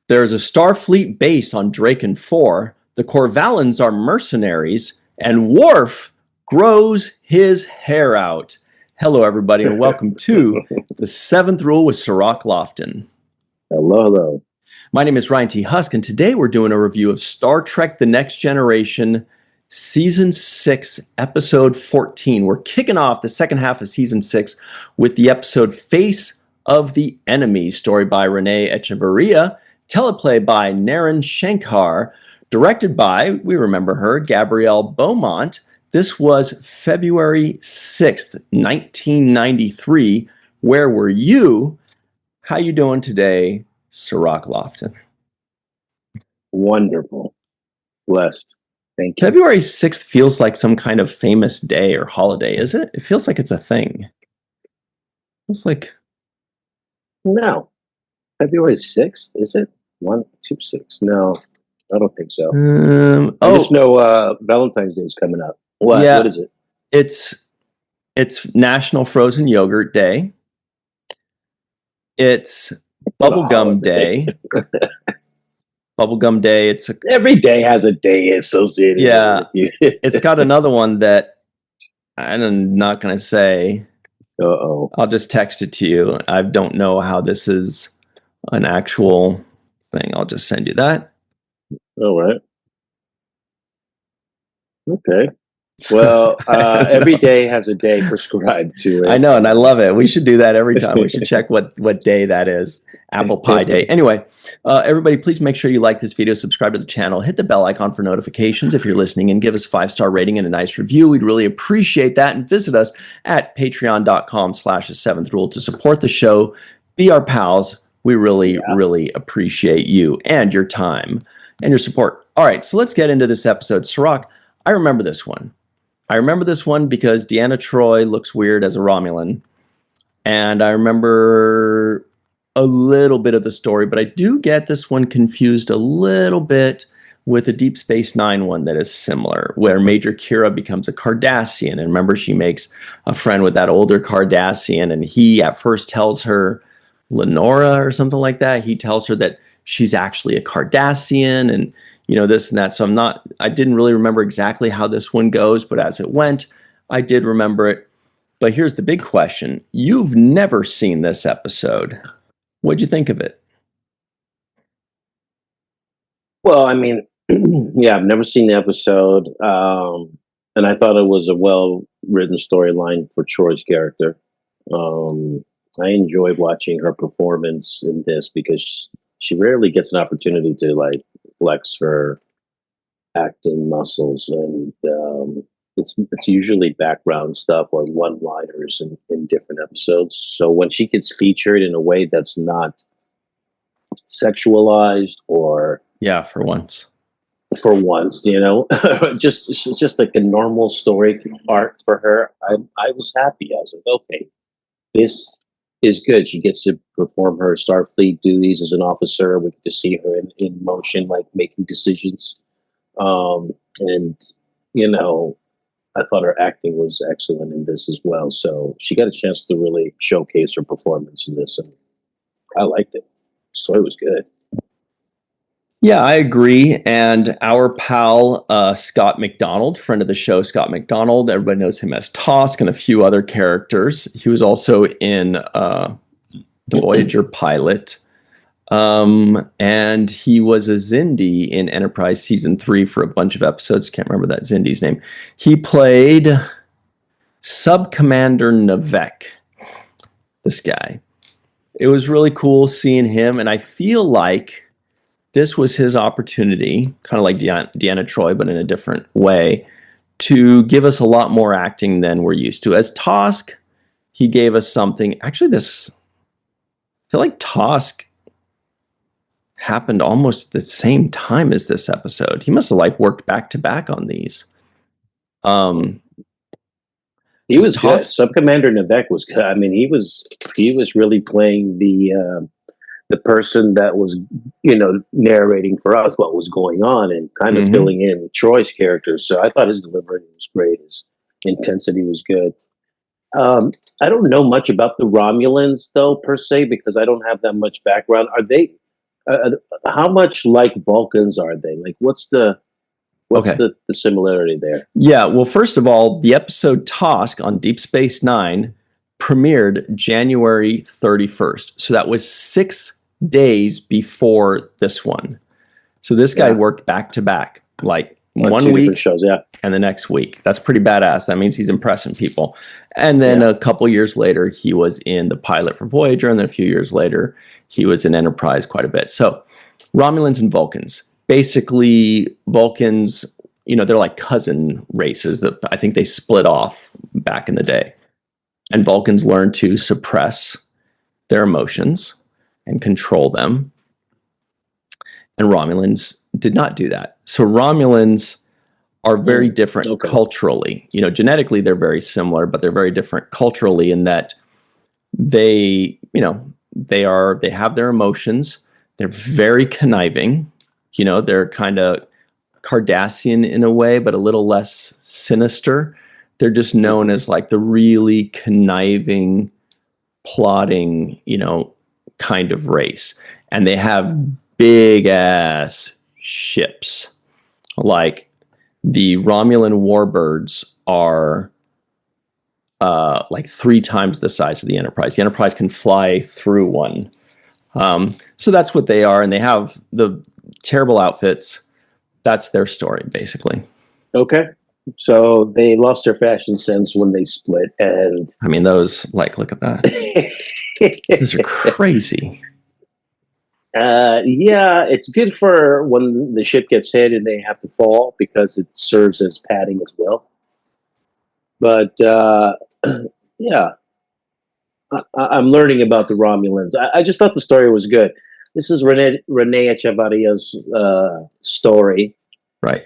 There's a Starfleet base on Draken 4. The Corvallans are mercenaries, and Worf grows his hair out. Hello, everybody, and welcome to the Seventh Rule with Sirach Lofton. Hello, hello. My name is Ryan T. Husk, and today we're doing a review of Star Trek The Next Generation, Season 6, Episode 14. We're kicking off the second half of Season 6 with the episode Face of the Enemy, story by Renee Echevarria, teleplay by Naren Shankar, directed by, we remember her, Gabrielle Beaumont. This was February 6th, 1993. Where were you? How you doing today, Sirach Lofton? Wonderful. Blessed. Thank you. February 6th feels like some kind of famous day or holiday, is it? It feels like it's a thing. It's like... No. February 6th, is it? 126. No, I don't think so. I just know Valentine's Day is coming up. What? Yeah, what is it? It's National Frozen Yogurt Day. It's Bubblegum Day. Bubblegum Day. Every day has a day associated Yeah, with it. it's got another one that I'm not going to say. Uh-oh. I'll just text it to you. I don't know how this is an actual thing. I'll just send you that. All right. Okay. Well, every day has a day prescribed to it. I know, and I love it. We should do that every time. We should check what day that is. Apple Pie Day. Anyway, everybody, please make sure you like this video, subscribe to the channel, hit the bell icon for notifications if you're listening, and give us a 5-star rating and a nice review. We'd really appreciate that. And visit us at patreon.com/the7th rule to support the show. Be our pals. We really appreciate you and your time and your support. All right, so let's get into this episode. Sirach, I remember this one. I remember this one because Deanna Troi looks weird as a Romulan. And I remember a little bit of the story, but I do get this one confused a little bit with a Deep Space Nine one that is similar, where Major Kira becomes a Cardassian. And remember, she makes a friend with that older Cardassian, and he at first tells her, Lenora or something like that, he tells her that she's actually a Cardassian, and this and that. So I didn't really remember exactly how this one goes, but as it went, I did remember it. But here's the big question. You've never seen this episode. What'd you think of it? Well, I mean, yeah, I've never seen the episode. And I thought it was a well-written storyline for Troy's character. I enjoyed watching her performance in this because she rarely gets an opportunity to flex her acting muscles, and it's usually background stuff or one-liners in different episodes. So when she gets featured in a way that's not sexualized or for once, it's just like a normal story arc for her. I was happy. I was like, okay, this is good. She gets to perform her Starfleet duties as an officer. We get to see her in motion, making decisions. And I thought her acting was excellent in this as well. So she got a chance to really showcase her performance in this, and I liked it. The story was good. Yeah, I agree. And our pal, Scott McDonald, friend of the show, Scott McDonald, everybody knows him as Tosk and a few other characters. He was also in the Voyager pilot. And he was a Xindi in Enterprise Season 3 for a bunch of episodes. Can't remember that Xindi's name. He played Sub-Commander Navek, this guy. It was really cool seeing him, and I feel like this was his opportunity, kind of like Deanna Troi, but in a different way, to give us a lot more acting than we're used to. As Tosk, he gave us something. Actually, I feel like Tosk happened almost the same time as this episode. He must have worked back to back on these. He was good. Sub-Commander Navek was good. I mean, he was really playing the person that was, narrating for us what was going on and kind of filling in Troy's character. So I thought his delivery was great. His intensity was good. I don't know much about the Romulans, though, per se, because I don't have that much background. Are they How much like Vulcans are they? Like, what's Okay. the similarity there? Yeah, well, first of all, the episode Tosk on Deep Space Nine premiered January 31st. So that was 6 days before this one. So this guy Yeah, worked back to back, like on one two different week shows. Yeah, and the next week. That's pretty badass. That means he's impressing people. And then yeah. a couple years later, he was in the pilot for Voyager. And then a few years later, he was in Enterprise quite a bit. So Romulans and Vulcans. Basically, Vulcans, they're like cousin races that I think they split off back in the day. And Vulcans learned to suppress their emotions and control them. And Romulans did not do that. So Romulans are very different Okay. culturally. Genetically they're very similar, but they're very different culturally in that they have their emotions. They're very conniving. They're kind of Cardassian in a way, but a little less sinister. They're just known as like the really conniving, plotting, kind of race. And they have big ass ships. Like the Romulan warbirds are like 3 times the size of the Enterprise. The Enterprise can fly through one. So that's what they are, and they have the terrible outfits. That's their story, basically. Okay. So they lost their fashion sense when they split, and I mean, those, like, look at that. Those are crazy. Yeah, it's good for when the ship gets hit and they have to fall because it serves as padding as well. But yeah, I'm learning about the Romulans. I just thought the story was good. This is Renee Echevarria's story, Right.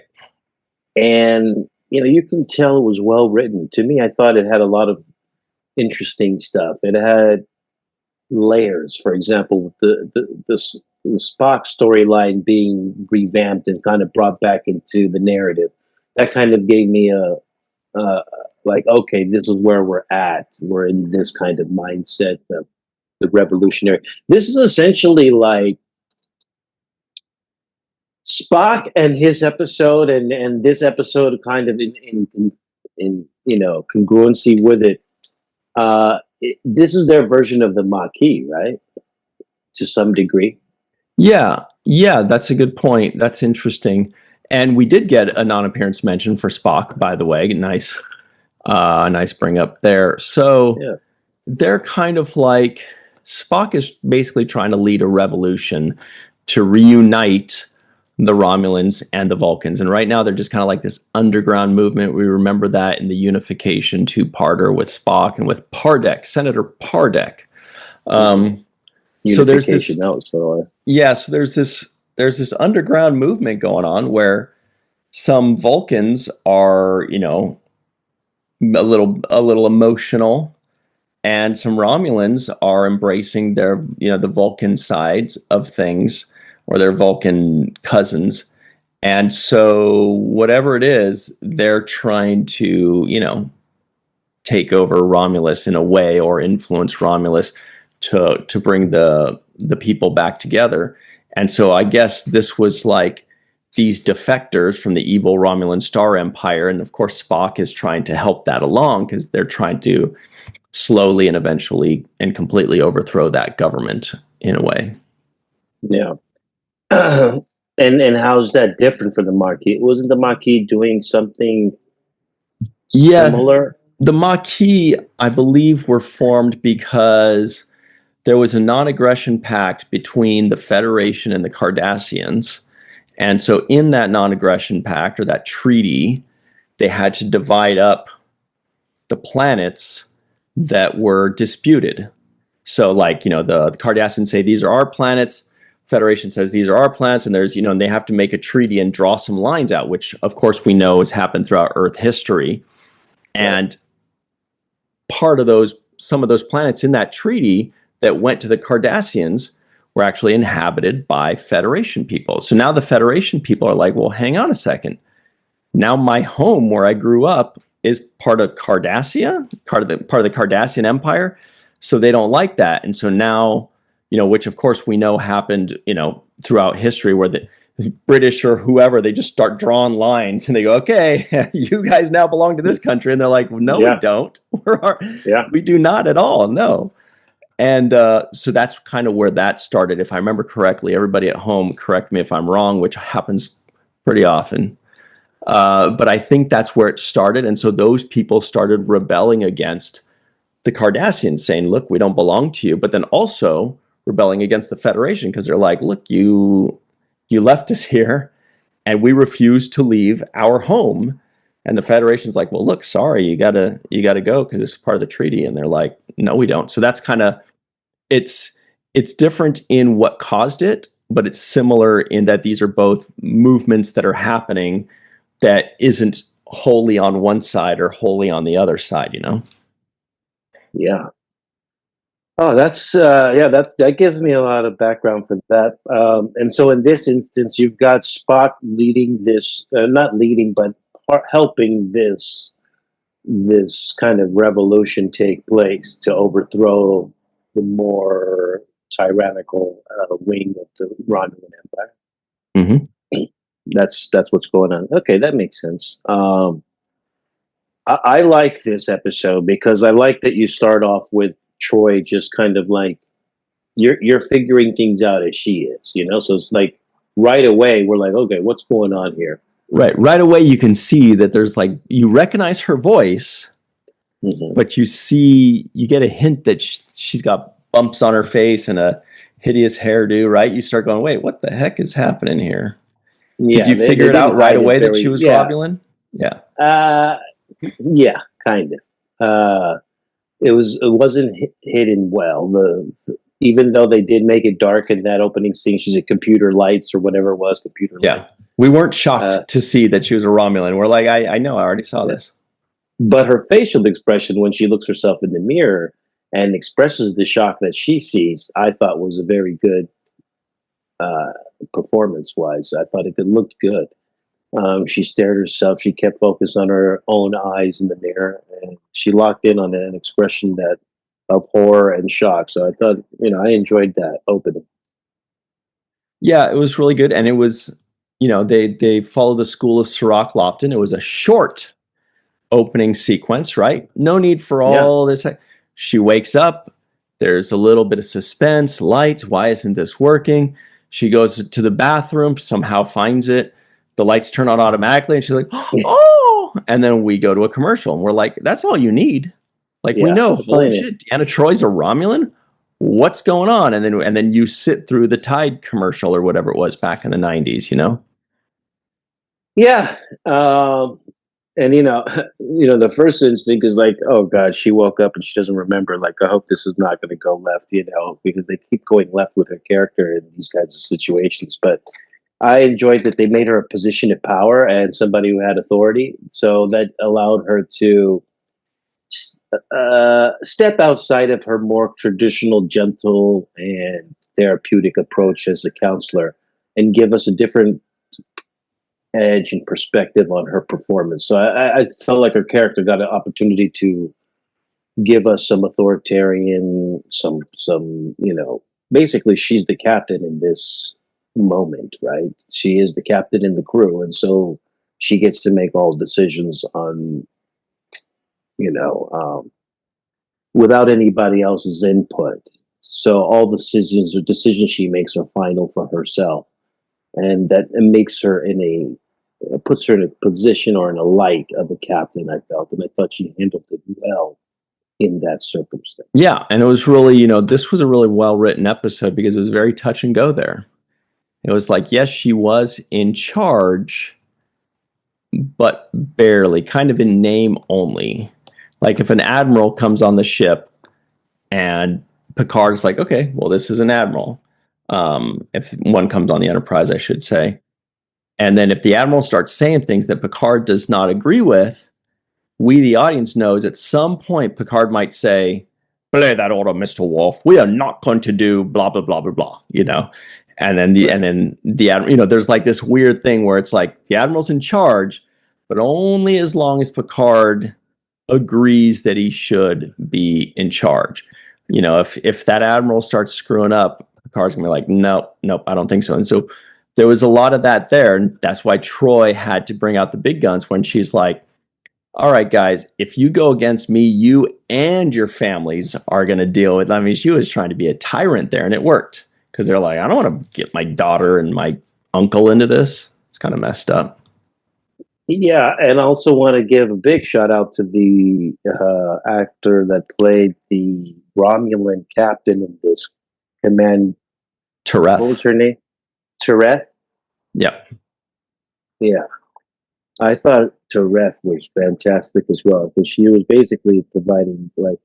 and you can tell it was well written. To me, I thought it had a lot of interesting stuff. It had layers. For example, with the Spock storyline being revamped and kind of brought back into the narrative, that kind of gave me a like, okay, this is where we're at. We're in this kind of mindset of the revolutionary. This is essentially like Spock and his episode, and this episode kind of in congruency with it. This is their version of the Maquis, right? To some degree. Yeah, that's a good point. That's interesting. And we did get a non-appearance mention for Spock, by the way. Nice bring up there. So Yeah. they're kind of like Spock is basically trying to lead a revolution to reunite the Romulans and the Vulcans. And right now they're just kind of like this underground movement. We remember that in the Unification two-parter with Spock and with Pardek, Senator Pardek. So there's this, so there's this underground movement going on where some Vulcans are, a little emotional, and some Romulans are embracing their, the Vulcan sides of things, or their Vulcan cousins. And so whatever it is, they're trying to, take over Romulus in a way, or influence Romulus to bring the people back together. And so I guess this was like these defectors from the evil Romulan Star Empire, and of course Spock is trying to help that along because they're trying to slowly and eventually and completely overthrow that government in a way. Yeah. And how's that different from the Maquis? Wasn't the Maquis doing something similar? The Maquis, I believe, were formed because there was a non-aggression pact between the Federation and the Cardassians. And so in that non-aggression pact, or that treaty, they had to divide up the planets that were disputed. So like, the Cardassians say, these are our planets. Federation says, these are our planets. And there's, and they have to make a treaty and draw some lines out, which of course we know has happened throughout Earth history. And part of some of those planets in that treaty that went to the Cardassians were actually inhabited by Federation people. So now the Federation people are like, well, hang on a second. Now my home where I grew up is part of Cardassia, part of the Cardassian Empire. So they don't like that. And so now which of course we know happened, throughout history, where the British or whoever, they just start drawing lines and they go, okay, you guys now belong to this country. And they're like, no, we Yeah, don't. yeah, We do not at all. No. And so that's kind of where that started. If I remember correctly, everybody at home, correct me if I'm wrong, which happens pretty often. But I think that's where it started. And so those people started rebelling against the Cardassians, saying, look, we don't belong to you. But then also rebelling against the Federation, because they're like, look, you left us here and we refuse to leave our home. And the Federation's like, well, look, sorry, you gotta go because it's part of the treaty. And they're like, no, we don't. So that's kind of, it's different in what caused it, but it's similar in that these are both movements that are happening that isn't wholly on one side or wholly on the other side, yeah. Oh, that gives me a lot of background for that. And so in this instance, you've got Spock leading this, not leading, but helping this kind of revolution take place to overthrow the more tyrannical wing of the Romulan Empire. Mm-hmm. That's what's going on. Okay, that makes sense. I like this episode because I like that you start off with Troi just kind of like you're figuring things out as she is, So it's like right away we're like, okay, what's going on here? Right away you can see that there's like, you recognize her voice, but you get a hint that she's got bumps on her face and a hideous hairdo, right? You start going, wait, what the heck is happening here? Yeah, Did you figure it out right away that she was Romulan? Yeah. Yeah, kind of. It wasn't hidden well. Even though they did make it dark in that opening scene, she's at computer lights or whatever it was, computer lights. We weren't shocked to see that she was a Romulan. We're like, I know, I already saw this. But her facial expression when she looks herself in the mirror and expresses the shock that she sees, I thought was a very good performance-wise. I thought it looked good. She stared herself. She kept focused on her own eyes in the mirror, and she locked in on an expression of horror and shock. So I thought, I enjoyed that opening. Yeah, it was really good, and it was, they follow the school of Sirach Lofton. It was a short opening sequence, right? No need for all this. She wakes up. There's a little bit of suspense, lights. Why isn't this working? She goes to the bathroom, somehow finds it. The lights turn on automatically, and she's like, oh! And then we go to a commercial, and we're like, that's all you need. Like, we know, holy shit, Deanna Troi's a Romulan? What's going on? And then you sit through the Tide commercial or whatever it was back in the 90s, Yeah. And the first instinct is like, oh God, she woke up and she doesn't remember. Like, I hope this is not going to go left, because they keep going left with her character in these kinds of situations. But I enjoyed that they made her a position of power and somebody who had authority. So that allowed her to step outside of her more traditional, gentle, and therapeutic approach as a counselor and give us a different edge and perspective on her performance. So I felt like her character got an opportunity to give us some authoritarian, basically she's the captain in this moment, right? She is the captain in the crew, and so she gets to make all decisions on, without anybody else's input. So all decisions she makes are final for herself, and that makes her puts her in a position or in a light of a captain. I felt, and I thought she handled it well in that circumstance. Yeah, and it was really, this was a really well-written episode because it was very touch and go there. It was like, yes, she was in charge, but barely, kind of in name only. Like if an admiral comes on the ship and Picard's like, okay, well, this is an admiral. If one comes on the Enterprise, I should say. And then if the admiral starts saying things that Picard does not agree with, we, the audience, knows at some point Picard might say, play that order, Mr. Worf. We are not going to do blah, blah, blah, blah, blah, And then the admiral, there's like this weird thing where it's like the admiral's in charge, but only as long as Picard agrees that he should be in charge. You know, if that admiral starts screwing up, Picard's gonna be like, nope, I don't think so. And so there was a lot of that there, and that's why Troi had to bring out the big guns when she's like, all right, guys, if you go against me, you and your families are going to deal with. I mean, she was trying to be a tyrant there, and it worked because they're like, I don't want to get my daughter and my uncle into this. It's kind of messed up. Yeah, and I also want to give a big shout out to the actor that played the Romulan captain in this command. What was Tereth. her name? Tereth? Yeah. Yeah. I thought Tereth was fantastic as well because she was basically providing like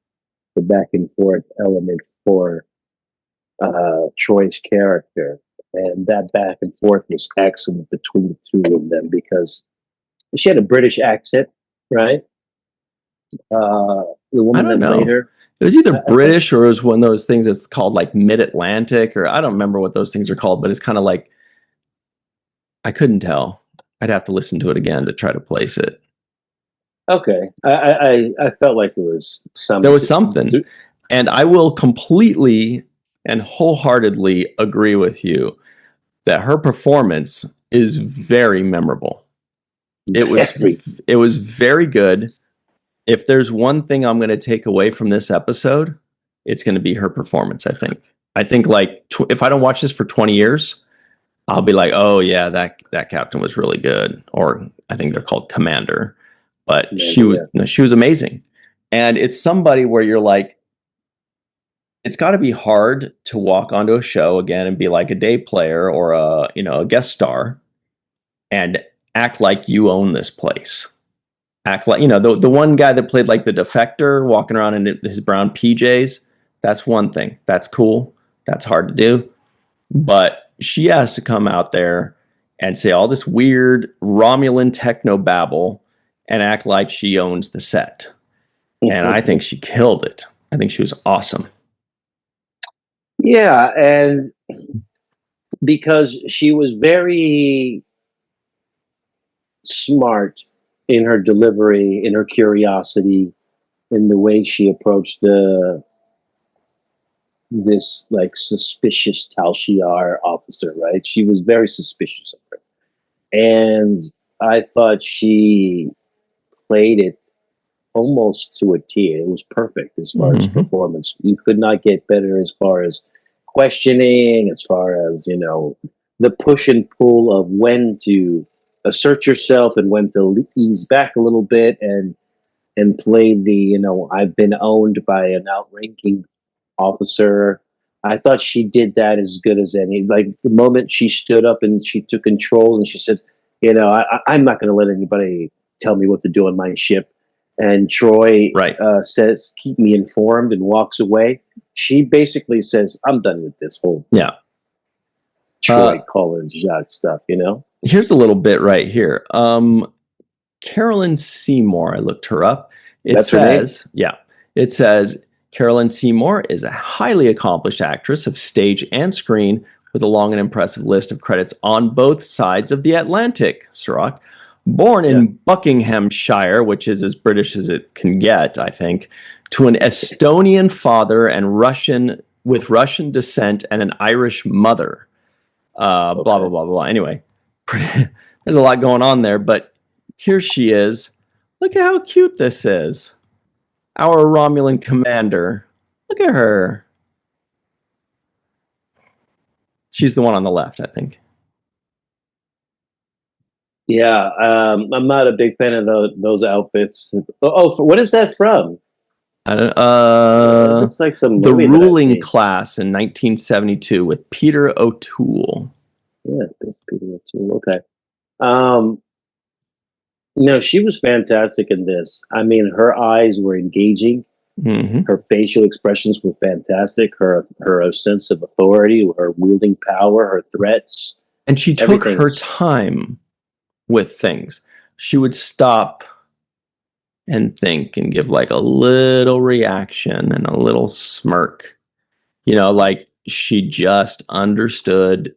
the back and forth element for Troy's character. And that back and forth was excellent between the two of them because she had a British accent, right? The I woman don't that played know. her. It was either I think, British or it was one of those things that's called like Mid-Atlantic, or I don't remember what those things are called, but it's kind of like, I couldn't tell. I'd have to listen to it again to try to place it. okay. I felt like it was There was something. And I will completely and wholeheartedly agree with you that her performance is very memorable. It was very good. If there's one thing I'm going to take away from this episode, it's going to be her performance, I think. I think like if I don't watch this for 20 years, I'll be like, "Oh yeah, that captain was really good." Or I think they're called commander. But she was amazing. And it's somebody where you're like, it's got to be hard to walk onto a show again and be like a day player or a guest star and act like you own this place. Act like, the one guy that played like the defector walking around in his brown PJs. That's one thing. That's cool. That's hard to do. But she has to come out there and say all this weird Romulan techno babble and act like she owns the set. And I think she killed it. I think she was awesome. Yeah, and because she was very smart in her delivery, in her curiosity, in the way she approached this like suspicious Tal Shiar officer, right? She was very suspicious of her. And I thought she played it almost to a T. It was perfect as far as performance. You could not get better as far as questioning, as far as, the push and pull of when to assert yourself and when to ease back a little bit and play the, I've been owned by an outranking officer. I thought she did that as good as any. Like the moment she stood up and she took control and she said, I'm not going to let anybody tell me what to do on my ship. And Troi says, keep me informed and walks away. She basically says, I'm done with this whole Troi calling shot stuff, Here's a little bit right here. Carolyn Seymour, I looked her up. It says Carolyn Seymour is a highly accomplished actress of stage and screen with a long and impressive list of credits on both sides of the Atlantic. Sirach. Born in Buckinghamshire, which is as British as it can get, I think, to an Estonian father and Russian descent and an Irish mother. Blah, blah, blah, blah. Anyway, there's a lot going on there, but here she is. Look at how cute this is. Our Romulan commander. Look at her. She's the one on the left, I think. Yeah, I'm not a big fan of those outfits. What is that from? It looks like some The Ruling Class in 1972 with Peter O'Toole. Yeah, it's Peter O'Toole. Okay. She was fantastic in this. I mean, her eyes were engaging. Her facial expressions were fantastic. Her sense of authority, her wielding power, her threats. And she took her time with things. She would stop and think and give like a little reaction and a little smirk. Like she just understood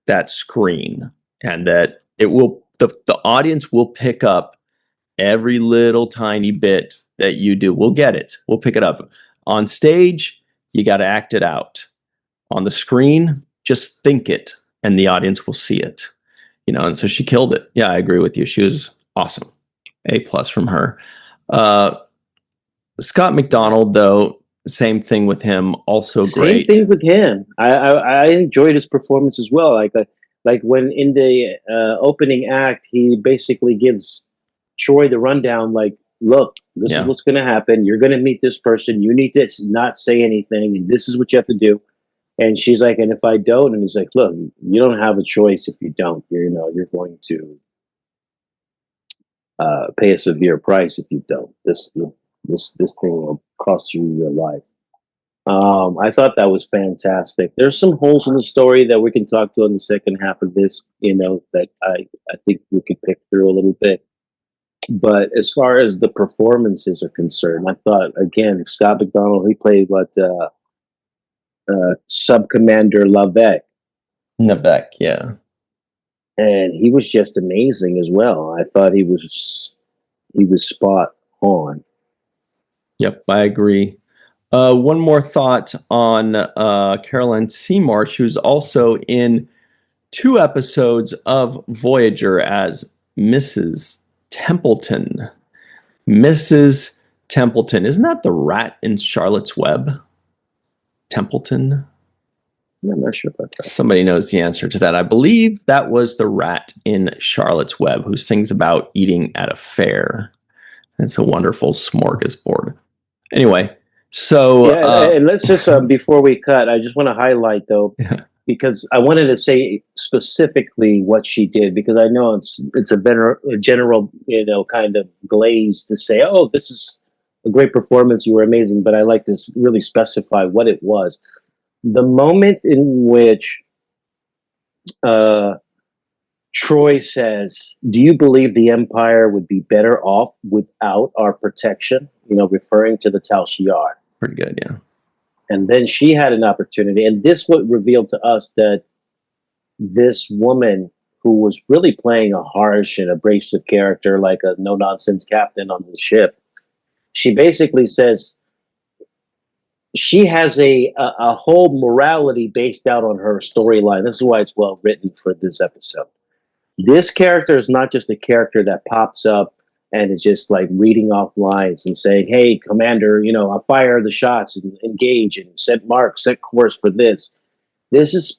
that screen and that the audience will pick up every little tiny bit that you do. We'll get it. We'll pick it up. On stage, you got to act it out. On the screen, just think it, and the audience will see it. You know, and so she killed it. Yeah, I agree with you. She was awesome. A+ from her. Scott McDonald, though, same thing with him. Also great. Same thing with him. I enjoyed his performance as well. Like when in the opening act, he basically gives Troi the rundown. Like, look, this is what's going to happen. You're going to meet this person. You need to not say anything, and this is what you have to do. And she's like, and if I don't, and he's like, look, you don't have a choice if you don't. You're going to pay a severe price if you don't. This thing will cost you your life. I thought that was fantastic. There's some holes in the story that we can talk to in the second half of this, that I think we could pick through a little bit. But as far as the performances are concerned, I thought, again, Scott McDonald, he played Sub-Commander Navek, yeah. And he was just amazing as well. I thought he was spot on. Yep, I agree. One more thought on Caroline Seymour. She was also in 2 episodes of Voyager as Mrs. Templeton. Mrs. Templeton. Isn't that the rat in Charlotte's Web? Templeton? I'm not sure about that. Somebody knows the answer to that. I believe that was the rat in Charlotte's Web who sings about eating at a fair. It's a wonderful smorgasbord. Anyway, so... and let's just, before we cut, I just want to highlight, though, because I wanted to say specifically what she did, because I know it's a general, kind of glaze to say, oh, this is a great performance, you were amazing, but I like to really specify what it was. The moment in which Troi says, do you believe the Empire would be better off without our protection? Referring to the Tal Shiar. Pretty good, yeah. And then she had an opportunity. And this what revealed to us that this woman, who was really playing a harsh and abrasive character, like a no-nonsense captain on the ship, she basically says, she has a whole morality based out on her storyline. This is why it's well written for this episode. This character is not just a character that pops up and is just like reading off lines and saying, hey, Commander, I fire the shots and engage and set course for this. This is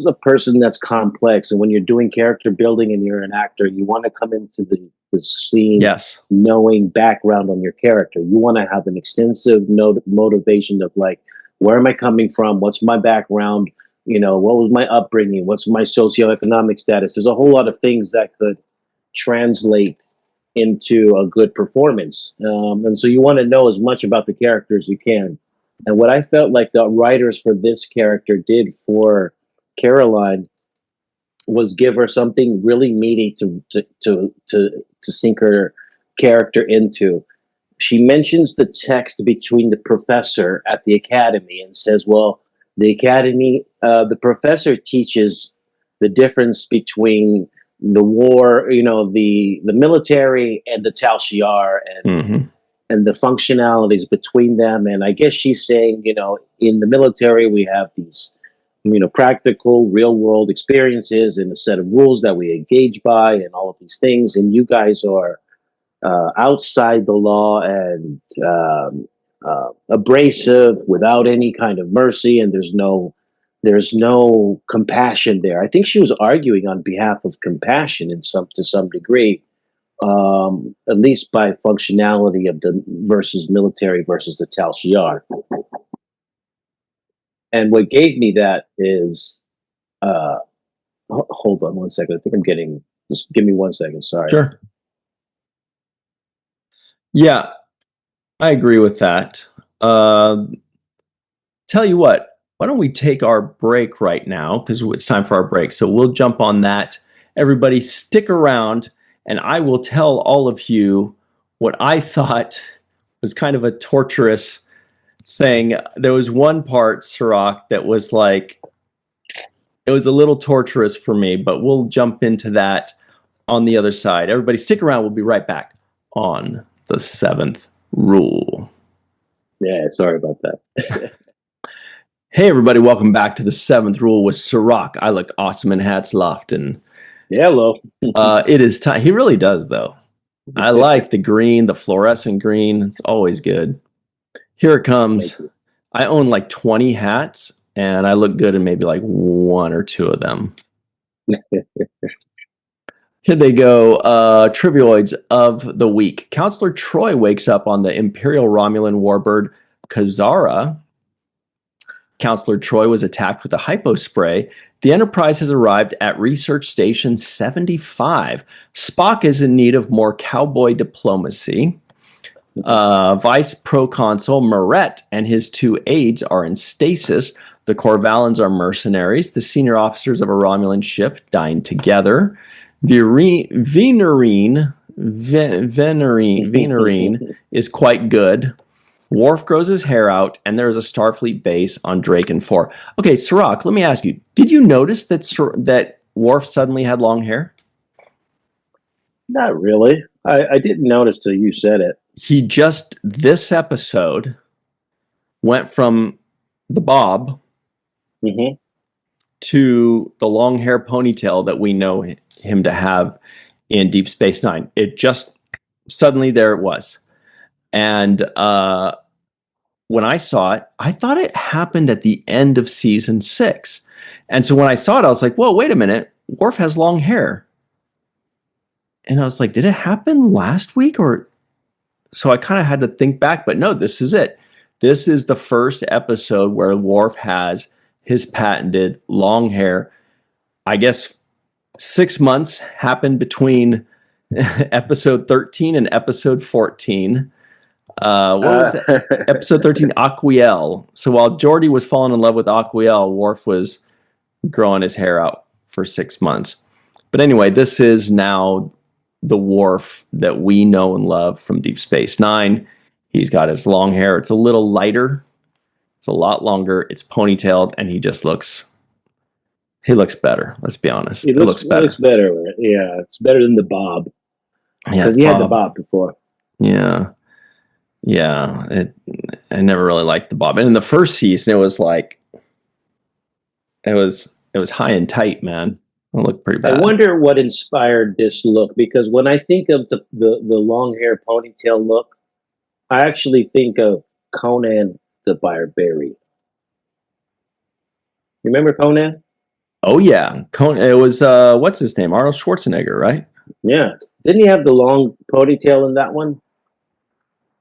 a person that's complex. And when you're doing character building and you're an actor, you want to come into the scene knowing background on your character. You want to have an extensive motivation of like, where am I coming from? What's my background? What was my upbringing? What's my socioeconomic status? There's a whole lot of things that could translate into a good performance. And so you want to know as much about the character as you can. And what I felt like the writers for this character did for Caroline was give her something really meaty to sink her character into. She mentions the text between the professor at the academy and says, well, the academy, the professor teaches the difference between the war, the military and the Tal Shiar and the functionalities between them. And I guess she's saying, in the military, we have these practical real world experiences and a set of rules that we engage by and all of these things. And you guys are outside the law and abrasive without any kind of mercy. And there's no compassion there. I think she was arguing on behalf of compassion to some degree, at least by functionality of the military versus the Tal Shiar. And what gave me that is, hold on one second. I think just give me 1 second. Sorry. Sure. Yeah, I agree with that. Tell you what, why don't we take our break right now? Because it's time for our break. So we'll jump on that. Everybody stick around and I will tell all of you what I thought was kind of a torturous thing. There was one part, Sirach, that was like, it was a little torturous for me, but we'll jump into that on the other side. Everybody stick around. We'll be right back on the 7th Rule. Yeah, sorry about that. Hey, everybody, welcome back to the seventh rule with Sirach. I look awesome in hats loft, and Hello. it is time. He really does, though. I like the green, the fluorescent green. It's always good. Here it Thank comes. you. I own like 20 hats, and I look good in maybe like one or two of them. Here they go. Trivioids of the week. Counselor Troi wakes up on the Imperial Romulan warbird Kazara. Counselor Troi was attacked with a hypo spray. The Enterprise has arrived at Research Station 75. Spock is in need of more cowboy diplomacy. Vice Proconsul Moret and his two aides are in stasis. The Corvallans are mercenaries. The senior officers of a Romulan ship dine together. Venerine is quite good. Worf grows his hair out, and there is a Starfleet base on Draken 4. Okay, Sirach, let me ask you, did you notice that Worf suddenly had long hair? Not really. I didn't notice till you said it. He just, this episode, went from the bob Hmm. to the long hair ponytail that we know him to have in Deep Space Nine. It just, suddenly there it was. And when I saw it, I thought it happened at the end of season 6. And so when I saw it, I was like, whoa, wait a minute. Worf has long hair. And I was like, did it happen last week? Or so I kind of had to think back, but no, this is it. This is the first episode where Worf has his patented long hair. I guess 6 months happened between episode 13 and episode 14. What was that? Episode 13, Aquiel. So while Geordi was falling in love with Aquiel, Worf was growing his hair out for 6 months. But anyway, this is now the Worf that we know and love from Deep Space Nine. He's got his long hair. It's a little lighter. It's a lot longer. It's ponytailed, and he looks better. Let's be honest. It looks better. It looks better. Yeah, it's better than the bob. Yeah, Because he had the bob before. Yeah. Yeah, I never really liked the bob. And in the first season, it was like it was high and tight, man. It looked pretty bad. I wonder what inspired this look, because when I think of the long hair ponytail look, I actually think of Conan the Barbarian. You remember Conan? Oh yeah, it was what's his name? Arnold Schwarzenegger, right? Yeah. Didn't he have the long ponytail in that one?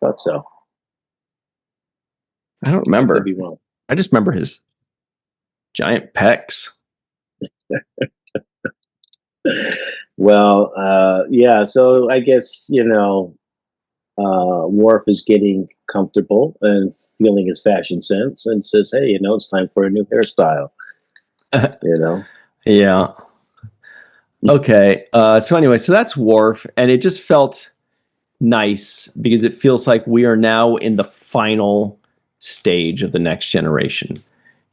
Thought so. I don't remember. Could be wrong. I just remember his giant pecs. Well, yeah. So I guess Worf is getting comfortable and feeling his fashion sense, and says, "Hey, it's time for a new hairstyle." Yeah. Okay. So anyway, so that's Worf, and it just felt nice because it feels like we are now in the final stage of the next generation.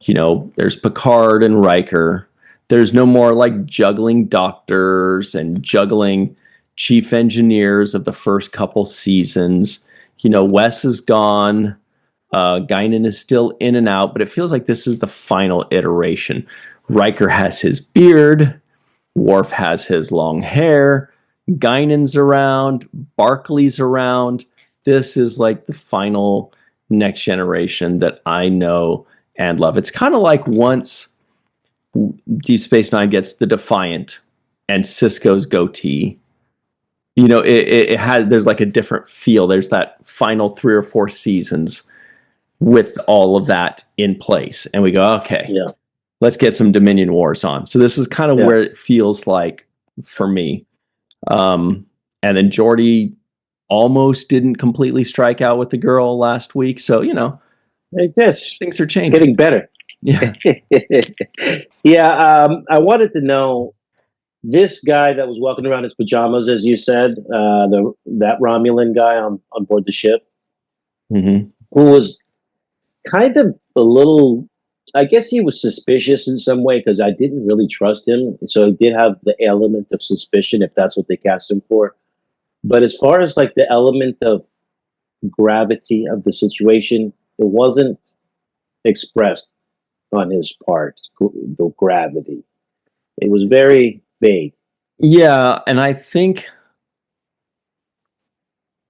There's Picard and Riker. There's no more like juggling doctors and juggling chief engineers of the first couple seasons. Wes is gone. Guinan is still in and out, but it feels like this is the final iteration. Riker has his beard. Worf has his long hair. Guinan's around. Barclay's around. This is like the final next generation that I know and love. It's kind of like once Deep Space Nine gets the Defiant and Sisko's goatee. It has, there's like a different feel. There's that final 3 or 4 seasons with all of that in place. And we go, okay, yeah, let's get some Dominion Wars on. So this is kind of where it feels like for me. And then Geordi almost didn't completely strike out with the girl last week. So, like this. things are changing. It's getting better. Yeah. Yeah. I wanted to know, this guy that was walking around in his pajamas, as you said, that Romulan guy on board the ship, Mm-hmm. who was kind of a little, I guess he was suspicious in some way, because I didn't really trust him. So he did have the element of suspicion, if that's what they cast him for. But as far as like the element of gravity of the situation. It wasn't expressed on his part, the gravity. It was very vague. Yeah, and I think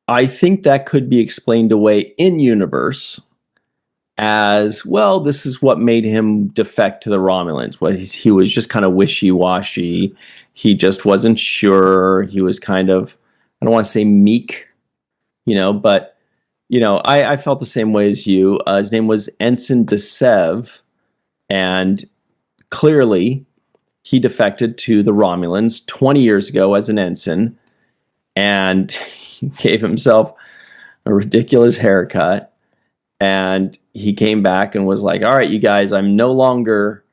that could be explained away in universe as well. This is what made him defect to the Romulans. Was he was just kind of wishy-washy. He just wasn't sure. He was kind of, I don't want to say meek, but I felt the same way as you. His name was Ensign Desev, and clearly he defected to the Romulans 20 years ago as an ensign, and he gave himself a ridiculous haircut. And he came back and was like, all right, you guys, I'm no longer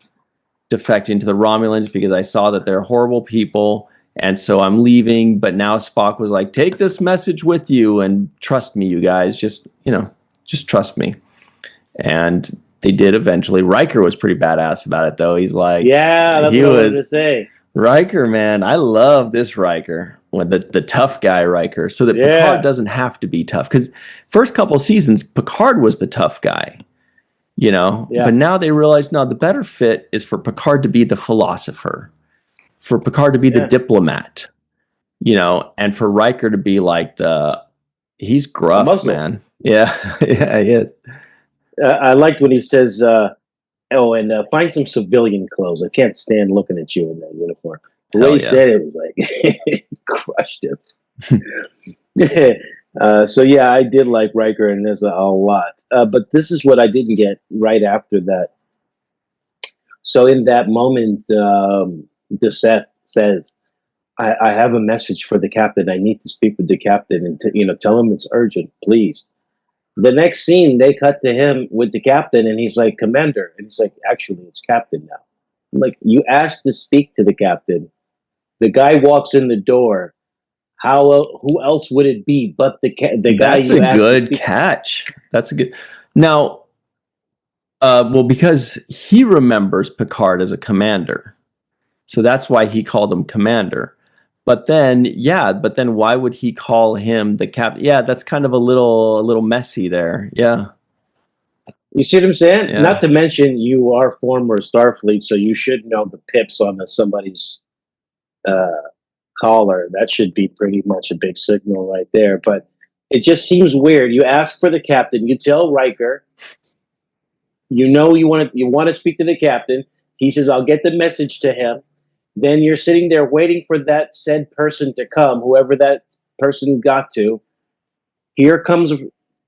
defecting to the Romulans because I saw that they're horrible people. And so I'm leaving. But now Spock was like, take this message with you and trust me, you guys. Just trust me. And they did eventually. Riker was pretty badass about it, though. He's like, yeah, that's what I wanted to say. Riker, man, I love this Riker. When the tough guy Riker, so that Picard doesn't have to be tough. Because first couple of seasons, Picard was the tough guy, But now they realize, no, the better fit is for Picard to be the philosopher, for Picard to be the diplomat, and for Riker to be like he's gruff, man. Yeah, yeah, he is. I liked when he says, find some civilian clothes. I can't stand looking at you in that uniform. The way he said it was like, it crushed him. So yeah, I did like Riker and this a lot. But this is what I didn't get right after that. So in that moment, Seth says, I have a message for the captain. I need to speak with the captain and tell him it's urgent, please. The next scene, they cut to him with the captain, and he's like, Commander. And he's like, actually, it's captain now. I'm like, you asked to speak to the captain. The guy walks in the door. Who else would it be but the guy? That's a good catch. That's a good. Now, because he remembers Picard as a commander, so that's why he called him commander. But then why would he call him the captain? Yeah, that's kind of a little messy there. Yeah. You see what I'm saying? Yeah. Not to mention, you are former Starfleet, so you should know the pips on somebody's collar. That should be pretty much a big signal right there. But it just seems weird. You ask for the captain. You tell Riker. You want to speak to the captain. He says, "I'll get the message to him." Then you're sitting there waiting for that said person to come, whoever that person got to. Here comes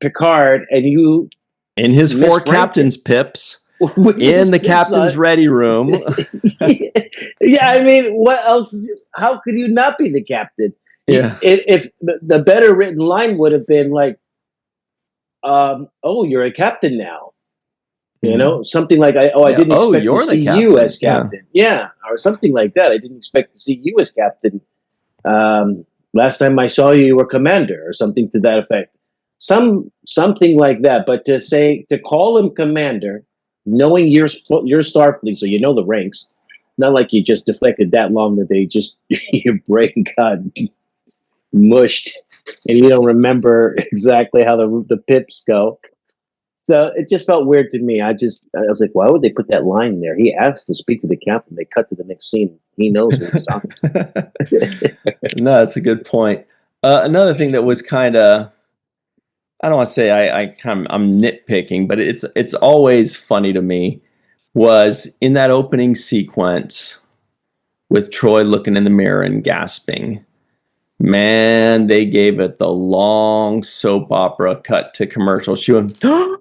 Picard, and you in his four captain's pips. In the captain's ready room. Yeah, I mean, what else? How could you not be the captain? Yeah. If the better written line would have been like, "Oh, you're a captain now," something like, I didn't expect to see you as captain. Yeah, or something like that. I didn't expect to see you as captain. Last time I saw you, you were commander, or something to that effect. Something like that. But to call him commander, knowing you're Starfleet, so you know the ranks. Not like you just deflected that long that your brain got mushed and you don't remember exactly how the pips go. So it just felt weird to me. I was like, why would they put that line there? He asked to speak to the captain. They cut to the next scene. He knows what he's talking to. No, that's a good point. Another thing that was kind of, I don't want to say I'm nitpicking, but it's always funny to me, was in that opening sequence with Troi looking in the mirror and gasping. Man, they gave it the long soap opera cut to commercial. She went, dun,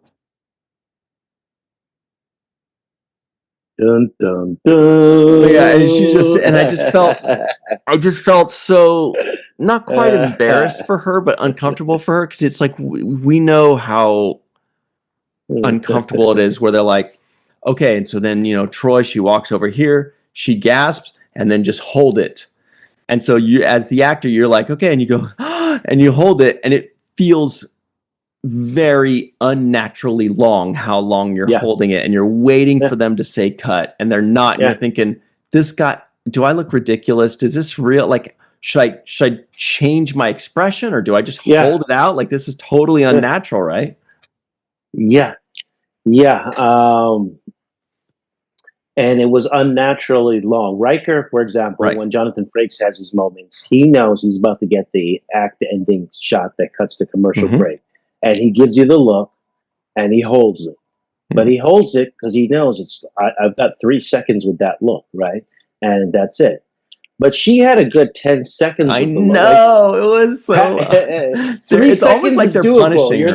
dun, dun. Yeah, and I just felt so not quite embarrassed for her, but uncomfortable for her, because it's like we know how uncomfortable it is where they're like, okay, and so then Troi, she walks over here, she gasps, and then just hold it. And so you, as the actor, you're like, okay, and you go, and you hold it, and it feels very unnaturally long, how long you're holding it, and you're waiting for them to say cut, and they're not, and you're thinking, this guy, do I look ridiculous? Is this real? Like, should I change my expression, or do I just Yeah. hold it out? Like, this is totally unnatural, right? Yeah. Yeah. And it was unnaturally long. Riker, for example, Right. when Jonathan Frakes has his moments, he knows he's about to get the act-ending shot that cuts the commercial Mhm. break, and he gives you the look, and he holds it. But he holds it because he knows I've got 3 seconds with that look, right? And that's it. But she had a good 10 seconds I with the look. Like, know, it was so. 3 It's almost seconds like is they're doable. punishing her.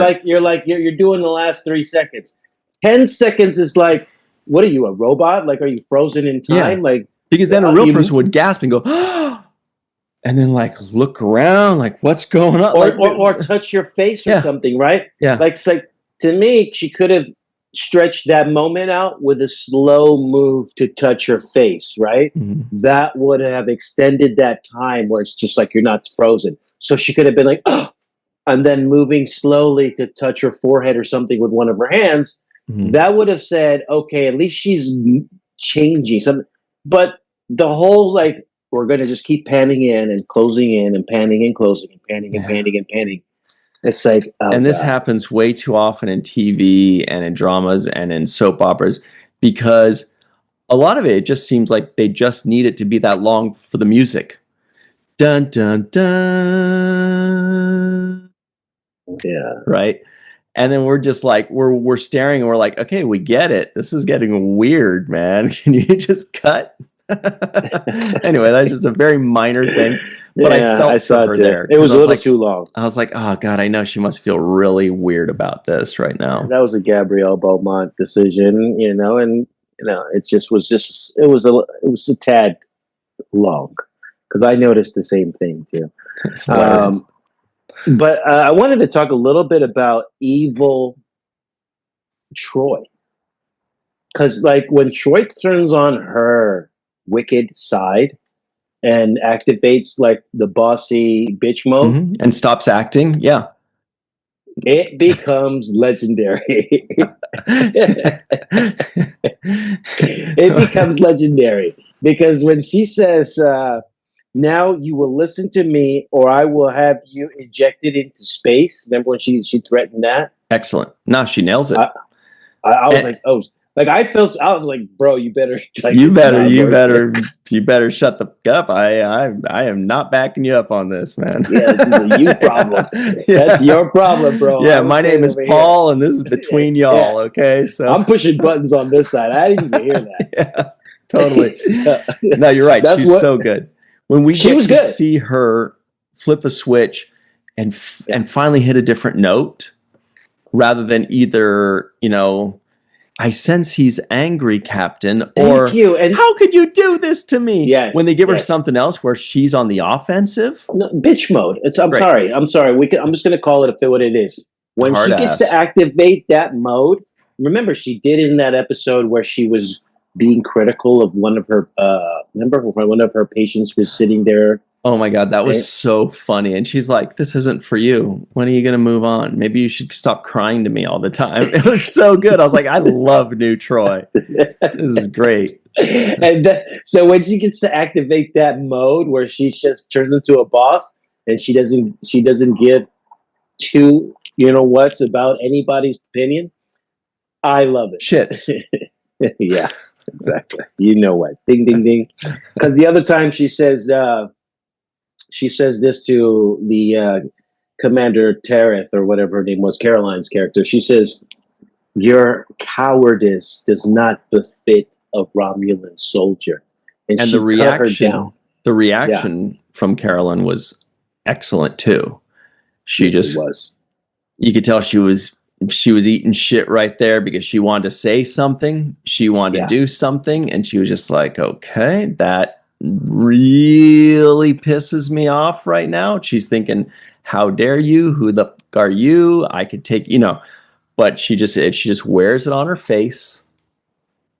You're doing the last 3 seconds. 10 seconds is like, what are you, a robot? Like, are you frozen in time? Yeah, Like, because then a real person would gasp and go, and then like look around, like what's going on, like or touch your face or yeah, something, right? yeah, Like, it's like, to me, she could have stretched that moment out with a slow move to touch her face, right? Mhm. That would have extended that time where it's just like you're not frozen. So she could have been like, oh, and then moving slowly to touch her forehead or something with one of her hands. Mhm. That would have said, okay, at least she's changing something. But the whole, like, we're going to just keep panning in and closing in and panning and closing and panning and Yeah. panning and panning. It's like, oh, And this God. happens way too often in TV and in dramas and in soap operas, because a lot of it just seems like they just need it to be that long for the music. Dun dun dun. Yeah. Right? And then we're just like, we're staring and we're like, okay, we get it. This is getting weird, man. Can you just cut? Anyway, that's just a very minor thing, but I Yeah, I felt saw for it her too. there It because was I a was little like, too long. oh God, I know she must feel really weird about this right now. That was a Gabrielle Beaumont decision, and it just was it was a tad long, because I noticed the same thing too. It's hilarious. But I wanted to talk a little bit about evil Troy, because like when Troy turns on her wicked side and activates like the bossy bitch mode, And stops acting. Yeah. it becomes legendary. It becomes legendary because when she says, "Now you will listen to me, or I will have you ejected into space." Remember when she threatened that? Excellent. No, she nails it. I was And like, oh, like I was like, bro, you better like you it's better, not you worth better, it. you better shut the up. I am not backing you up on this, man. Yeah, this is a you problem. That's Yeah. your problem, bro. Yeah, I'm my okay name is over here. Paul, and this is between Yeah, y'all. Okay, so I'm pushing buttons on this side. I didn't even hear yeah, that. totally. So, No, you're right. that's She's what so good. When we she get was to good. see her flip a switch and Yeah. and finally hit a different note, rather than either, I sense he's angry, Captain, or Thank you. And how could you do this to me? yes, When they give her yes. something else where she's on the offensive, No, bitch mode. I'm great. sorry. I'm sorry. I'm just gonna call it what it is. When Hard she gets to ass. activate that mode, remember she did in that episode where she was being critical of one of her. Remember when one of her patients was sitting there. Oh my God, that was And, so funny. And she's like, this isn't for you. When are you going to move on? Maybe you should stop crying to me all the time. It was so good. I was like, I love new Troy. This is great. so when she gets to activate that mode where she just turns into a boss and she doesn't give two what's about anybody's opinion, I love Shits. it. Yeah, exactly. You know what? Ding, ding, ding. Because the other time she says this to the Commander Tareth or whatever her name was, Caroline's character. She says, "Your cowardice does not befit a Romulan soldier," and And she cut her down. the Yeah, reaction from Carolyn was excellent too. She yes, it just, was. you could tell she was eating shit right there because she wanted to say something. She wanted to Yeah, do something. And she was just like, okay, that really pisses me off right now. She's thinking, how dare you? Who the fuck are you? I could take, but she just wears it on her face.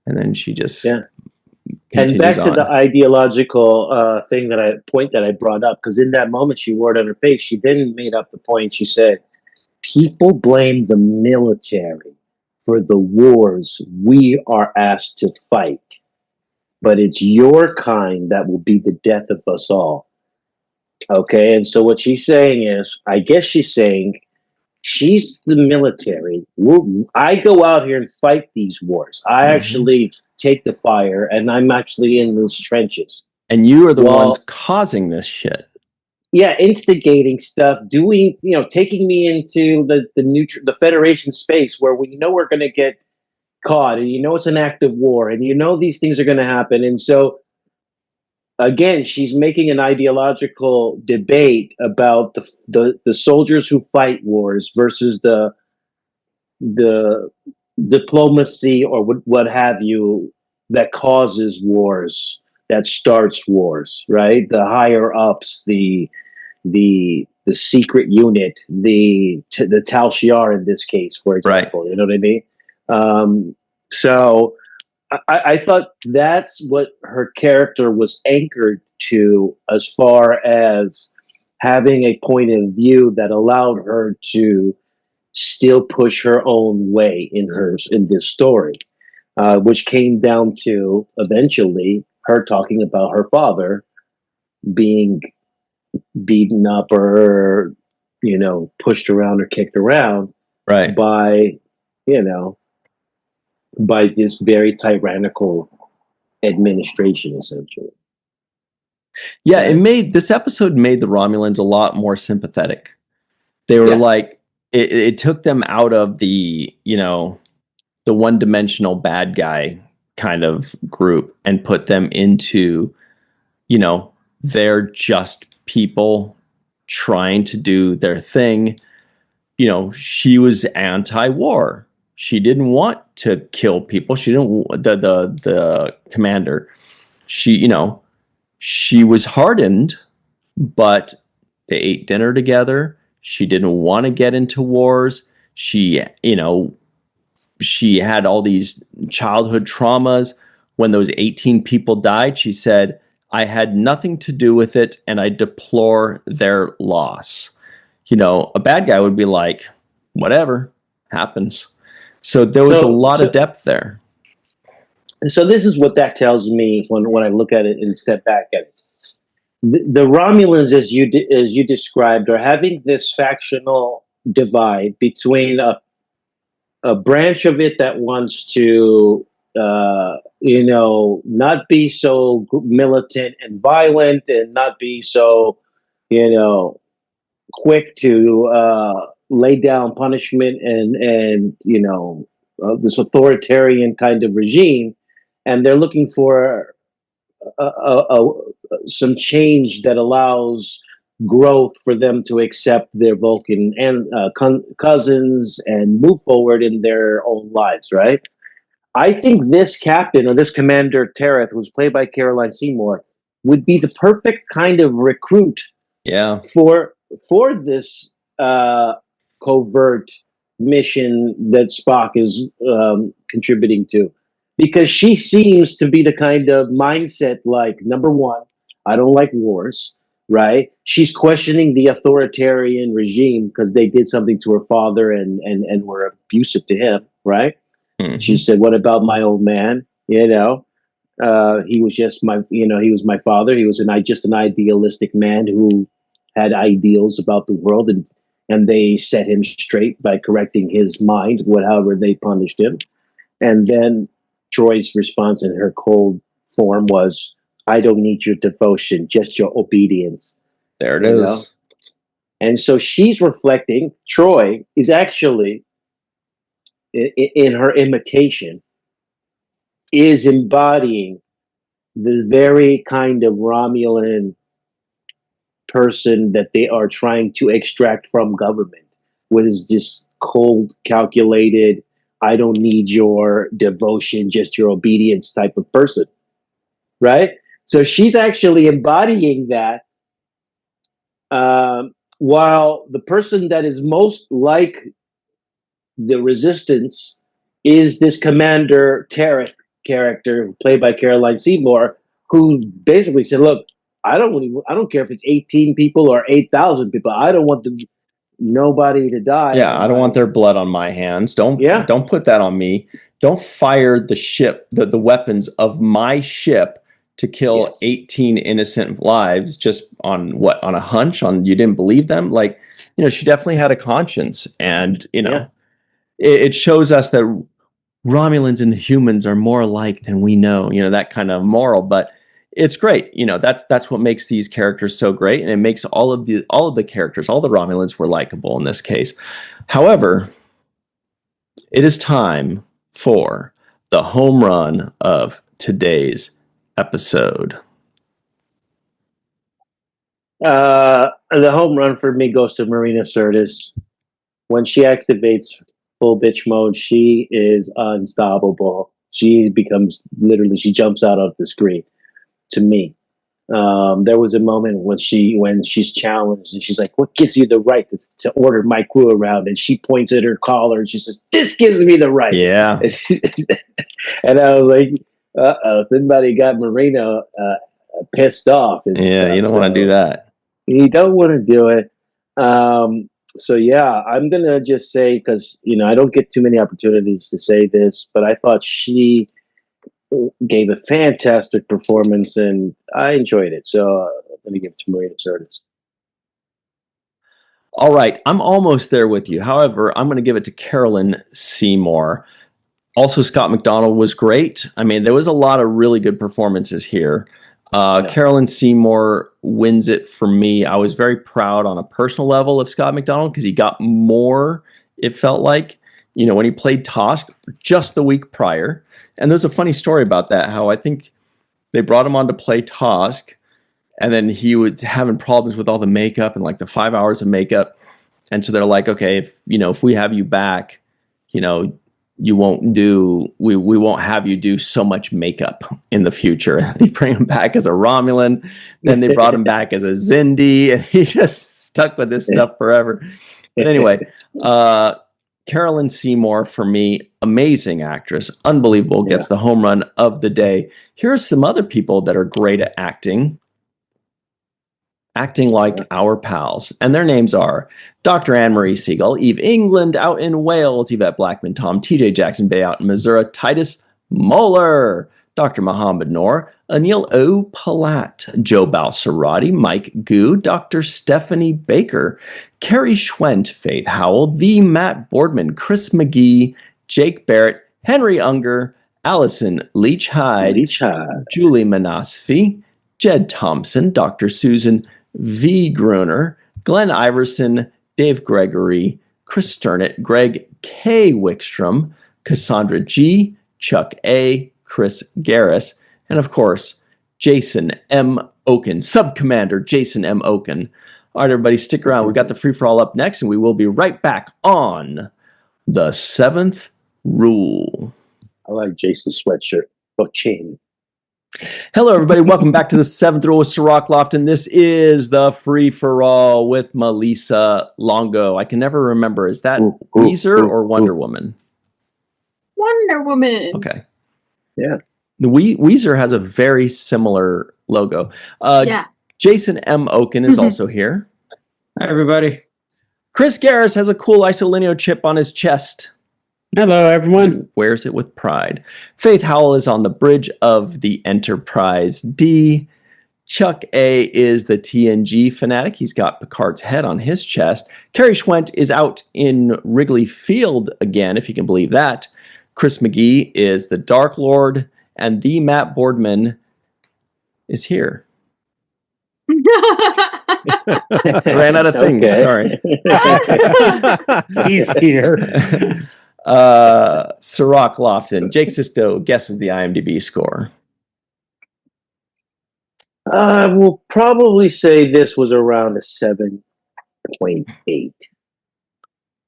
And then she just yeah. And continues back to the on. ideological point that I brought up, because in that moment she wore it on her face. She then made up the point. She said, "People blame the military for the wars we are asked to fight, but it's your kind that will be the death of us all." Okay, and so what she's saying is, I guess she's saying she's the military. I go out here and fight these wars. I Hmm. actually take the fire, and I'm actually in those trenches. And you are the ones Well, causing this shit. yeah, instigating stuff, doing, taking me into the Federation space where we know we're going to get caught, and it's an active war, and these things are going to happen, and so again, she's making an ideological debate about the soldiers who fight wars versus the diplomacy or what have you that causes wars, that starts wars, right? The higher ups, the secret unit, the Tal Shiar in this case, for Right. example. You know what I mean? So I thought that's what her character was anchored to, as far as having a point of view that allowed her to still push her own way in this story, which came down to eventually her talking about her father being beaten up or pushed around or kicked around Right. by you know by this very tyrannical administration, essentially. Yeah, Right? this episode made the Romulans a lot more sympathetic. They were Yeah. like, it took them out of the one-dimensional bad guy kind of group and put them into, you know, they're just people trying to do their thing. She was anti-war. She didn't want to kill people. She didn't, the commander. She was hardened, but they ate dinner together. She didn't want to get into wars. She had all these childhood traumas. When those 18 people died, she said, I had nothing to do with it and I deplore their loss. A bad guy would be like, whatever happens. So there was a So lot of so depth there. so this is what that tells me when I look at it and step back at it. The Romulans, as you described, are having this factional divide between a branch of it that wants to, not be so militant and violent, and not be so, you know, quick to lay down punishment and this authoritarian kind of regime, and they're looking for some change that allows growth for them to accept their Vulcan and cousins and move forward in their own lives, right? I think this captain or this Commander Tereth, who's played by Caroline Seymour, would be the perfect kind of recruit Yeah. for this covert mission that Spock is contributing to, because she seems to be the kind of mindset like, number one, I don't like wars, right? She's questioning the authoritarian regime because they did something to her father and were abusive to him, right? She Mm-hmm. said, "What about my old man? He was just he was my father. He was just an idealistic man who had ideals about the world, and they set him straight by correcting his mind, however they punished him." And then Troy's response in her cold form was, "I don't need your devotion, just your obedience." There it You know, is. and so she's reflecting. Troy is actually in her imitation is embodying the very kind of Romulan person that they are trying to extract from government, was this cold, calculated, I don't need your devotion, just your obedience type of person, right? So she's actually embodying that, while the person that is most like the resistance is this Commander Tareth character played by Caroline Seymour, who basically said, "Look, I don't care if it's 18 people or 8,000 people. I don't want nobody to die Yeah, on I don't want my their blood on my hands. Don't yeah." don't put that on me. Don't fire the ship, the weapons of my ship to kill 18 innocent lives just on a hunch, on you didn't believe them. Like, she definitely had a conscience, and it shows us that Romulans and humans are more alike than we know, that kind of moral. But it's great. That's what makes these characters so great. And it makes all of the characters, all the Romulans were likable in this case. However, it is time for the home run of today's episode. The home run for me goes to Marina Sirtis. When she activates full bitch mode, she is unstoppable. She jumps out of the screen to me. There was a moment when she's challenged and she's like, "What gives you the right to order my crew around?" And she points at her collar and she says, "This gives me the right." Yeah. And I was like, "Uh-oh, somebody got Marina pissed off." Yeah, you don't want to do that. You don't want to do it. So yeah, I'm gonna just say, because I don't get too many opportunities to say this, but I thought she gave a fantastic performance and I enjoyed it. So I'm gonna give it to Marina Sirtis. All right, I'm almost there with you. However, I'm going to give it to Carolyn Seymour. Also, Scott McDonald was great. I mean, there was a lot of really good performances here. Carolyn Seymour wins it for me. I was very proud on a personal level of Scott McDonald because he got more, it felt like, when he played Tosk just the week prior. And there's a funny story about that, how I think they brought him on to play Tosk, and then he was having problems with all the makeup and like the 5 hours of makeup. And so they're like, okay, if we have you back, we won't have you do so much makeup in the future. They bring him back as a Romulan. Then they brought him back as a Xindi, and he just stuck with this stuff forever. But anyway, Carolyn Seymour, for me, amazing actress, unbelievable, gets the home run of the day. Here are some other people that are great at acting like our pals. And their names are Dr. Anne-Marie Siegel, Eve England out in Wales, Yvette Blackman, Tom T.J. Jackson Bay out in Missouri, Titus Moeller, Dr. Mohammed Noor, Anil O. Palat, Joe Balsarati, Mike Gu, Dr. Stephanie Baker, Carrie Schwent, Faith Howell, the Matt Boardman, Chris McGee, Jake Barrett, Henry Unger, Allison Leach Hyde, Julie Manasfi, Jed Thompson, Dr. Susan V. Gruner, Glenn Iverson, Dave Gregory, Chris Sternett, Greg K. Wickstrom, Cassandra G., Chuck A., Chris Garris, and of course, Jason M. Oken, Sub-Commander Jason M. Oken. All right, everybody, stick around. We've got the free-for-all up next, and we will be right back on The Seventh Rule. I like Jason's sweatshirt. Oh, chain. Hello, everybody. Welcome back to The Seventh Rule with Sir Rock Lofton. This is the free-for-all with Melissa Longo. I can never remember. Is that Weezer or Wonder Woman? Wonder Woman. Okay. Yeah. The Weezer has a very similar logo. Jason M. Oken is also here. Hi, everybody. Chris Garris has a cool isolineo chip on his chest. Hello, everyone. Wears it with pride. Faith Howell is on the bridge of the Enterprise D. Chuck A is the TNG fanatic. He's got Picard's head on his chest. Carrie Schwent is out in Wrigley Field again, if you can believe that. Chris McGee is the Dark Lord, and the Matt Boardman is here. Ran out of things. Sorry. He's here. Sirach Lofton. Jake Sisto guesses the IMDb score. I will probably say this was around a 7.8.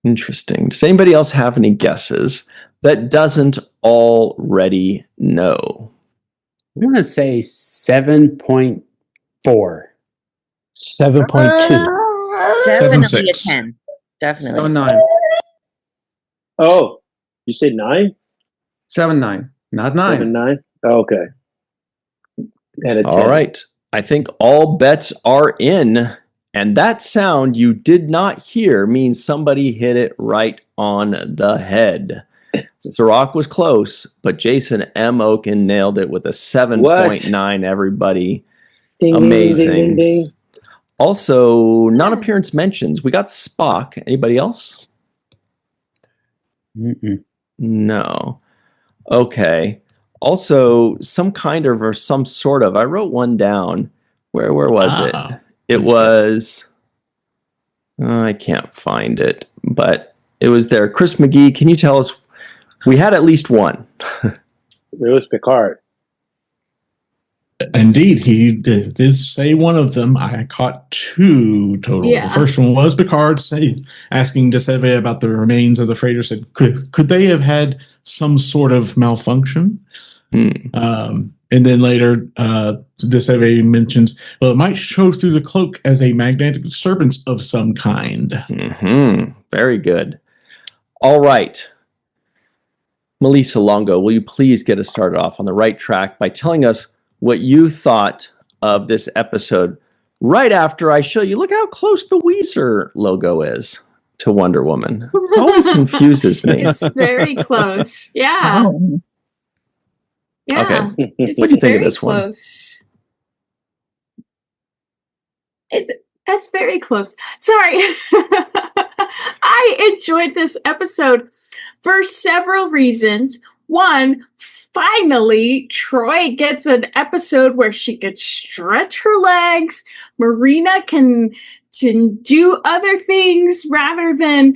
Interesting. Does anybody else have any guesses that doesn't already know? I'm going to say 7.4. 7.2. Definitely 7.6. a 10. Definitely. 7.9. Oh, you said 9? 7.9. Not 9. 7.9? Oh, okay. And a 10. All right. I think all bets are in. And that sound you did not hear means somebody hit it right on the head. Sirach was close, but Jason M. Oken nailed it with a 7.9. Everybody. Ding, Amazing. ding, ding, ding. Also, non-appearance mentions. We got Spock. Anybody else? Mm-mm. No. Okay. Also, some kind of or some sort of. I wrote one down. Where was it? It was. I can't find it, but it was there. Chris McGee, can you tell us? We had at least one. It was Picard. Indeed, he did say one of them. I caught two total. Yeah. The first one was Picard asking DeSeve about the remains of the freighter. Said, could they have had some sort of malfunction? And then later, DeSeve mentions, well, it might show through the cloak as a magnetic disturbance of some kind. Mm-hmm. Very good. All right. Melissa Longo, will you please get us started off on the right track by telling us what you thought of this episode right after I show you? Look how close the Weezer logo is to Wonder Woman. It always confuses me. It's very close. Yeah. Oh. Yeah. Okay. It's What do you think of very this one? close. That's very close. Sorry. I enjoyed this episode for several reasons. One, finally, Troi gets an episode where she can stretch her legs. Marina can do other things rather than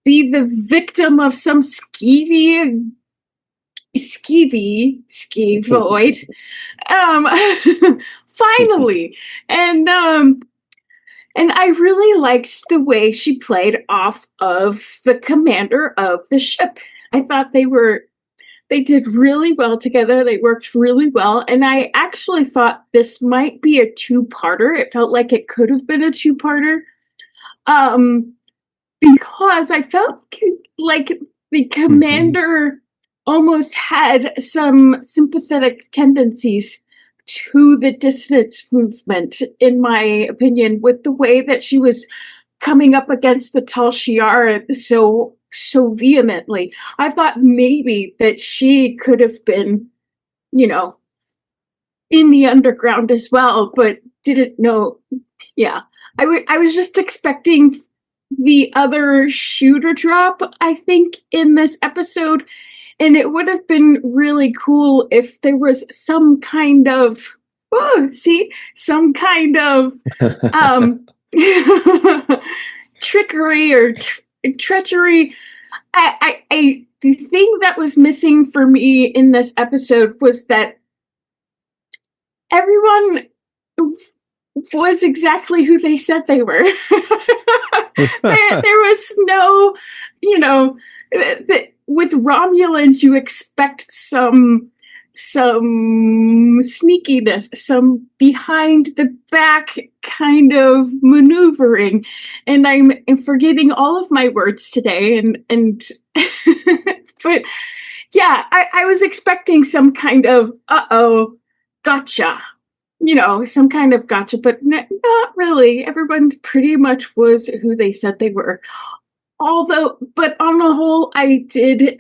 be the victim of some skeevoid. Finally. And I really liked the way she played off of the commander of the ship. I thought they did really well together. They worked really well. And I actually thought this might be a two-parter. It felt like it could have been a two-parter. Because I felt like the commander almost had some sympathetic tendencies to the dissonance movement, in my opinion, with the way that she was coming up against the Tal Shiar so vehemently. I thought maybe that she could have been, in the underground as well, but didn't know. Yeah, I was just expecting the other shoe to drop, I think, in this episode. And it would have been really cool if there was some kind of, some kind of trickery or treachery. The thing that was missing for me in this episode was that everyone was exactly who they said they were. there was no, with Romulans, you expect some sneakiness, some behind the back kind of maneuvering. And I'm forgetting all of my words today. And but yeah, I was expecting some kind of gotcha. Some kind of gotcha, but not really. Everyone pretty much was who they said they were. But on the whole, I did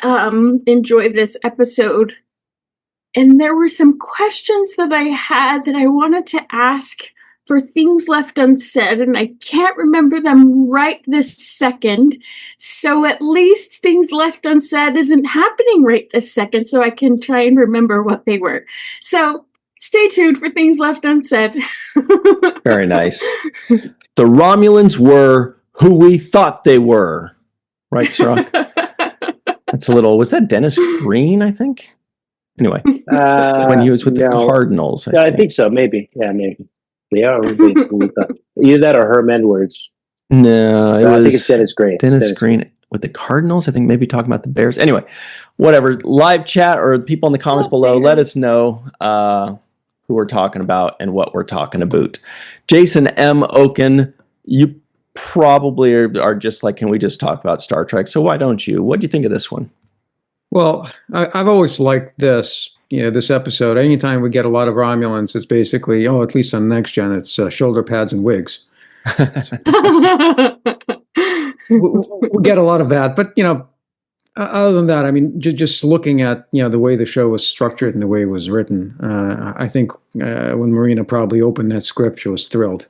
enjoy this episode. And there were some questions that I had that I wanted to ask for things left unsaid, and I can't remember them right this second. So at least things left unsaid isn't happening right this second, so I can try and remember what they were. So stay tuned for things left unsaid. Very nice. The Romulans were who we thought they were. Right, Sirach? That's a little, was that Dennis Green, I think? Anyway, when he was with the Cardinals. I think so, maybe. Yeah, maybe. They are who we thought. Either that or Herm Edwards. No, I think it's Dennis Green. Dennis Green with the Cardinals. I think maybe talking about the Bears. Anyway, whatever. Live chat or people in the comments below, Bears. let us know who we're talking about and what we're talking about. Jason M. Oken, you probably are just like, can we just talk about Star Trek? So why don't you? What do you think of this one? Well, I've always liked this, this episode. Anytime we get a lot of Romulans, it's basically, at least on Next Gen, it's shoulder pads and wigs. we get a lot of that. But, Other than that, I mean, just looking at the way the show was structured and the way it was written, I think when Marina probably opened that script, she was thrilled.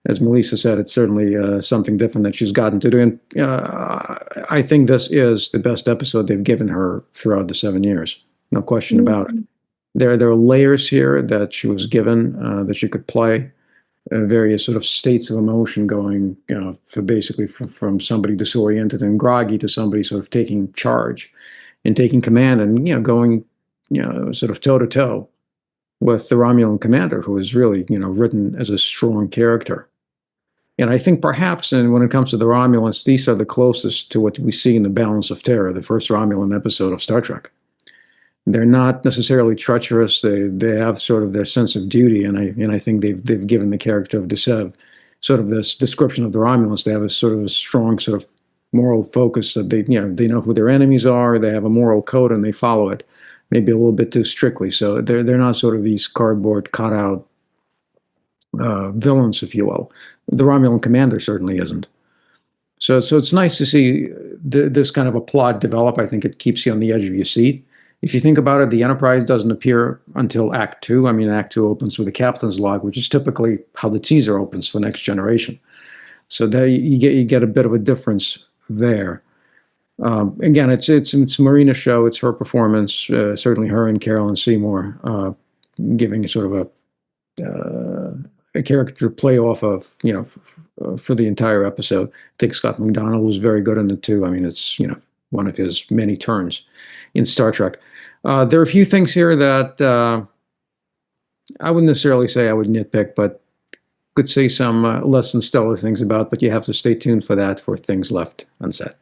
As Melissa said, it's certainly something different that she's gotten to do, and I think this is the best episode they've given her throughout the 7 years. No question about it. There are layers here that she was given that she could play. Various sort of states of emotion going, for basically from somebody disoriented and groggy to somebody sort of taking charge and taking command and, going, sort of toe to toe with the Romulan commander, who is really, written as a strong character. And I think perhaps, and when it comes to the Romulans, these are the closest to what we see in The Balance of Terror, the first Romulan episode of Star Trek. They're not necessarily treacherous. They have sort of their sense of duty, and I think they've given the character of Desev sort of this description of the Romulans. They have a sort of a strong sort of moral focus that they know who their enemies are. They have a moral code and they follow it, maybe a little bit too strictly. So they're not sort of these cardboard cutout villains, if you will. The Romulan commander certainly isn't. So it's nice to see this kind of a plot develop. I think it keeps you on the edge of your seat. If you think about it, the Enterprise doesn't appear until Act 2. I mean, Act 2 opens with the captain's log, which is typically how the teaser opens for Next Generation. So there you get a bit of a difference there. Again, it's Marina's show. It's her performance. Certainly, her and Carolyn Seymour giving sort of a character to play off of, for the entire episode. I think Scott McDonald was very good in it too. I mean, it's one of his many turns in Star Trek. There are a few things here that I wouldn't necessarily say I would nitpick, but could say some less than stellar things about, but you have to stay tuned for that, for things left unsaid.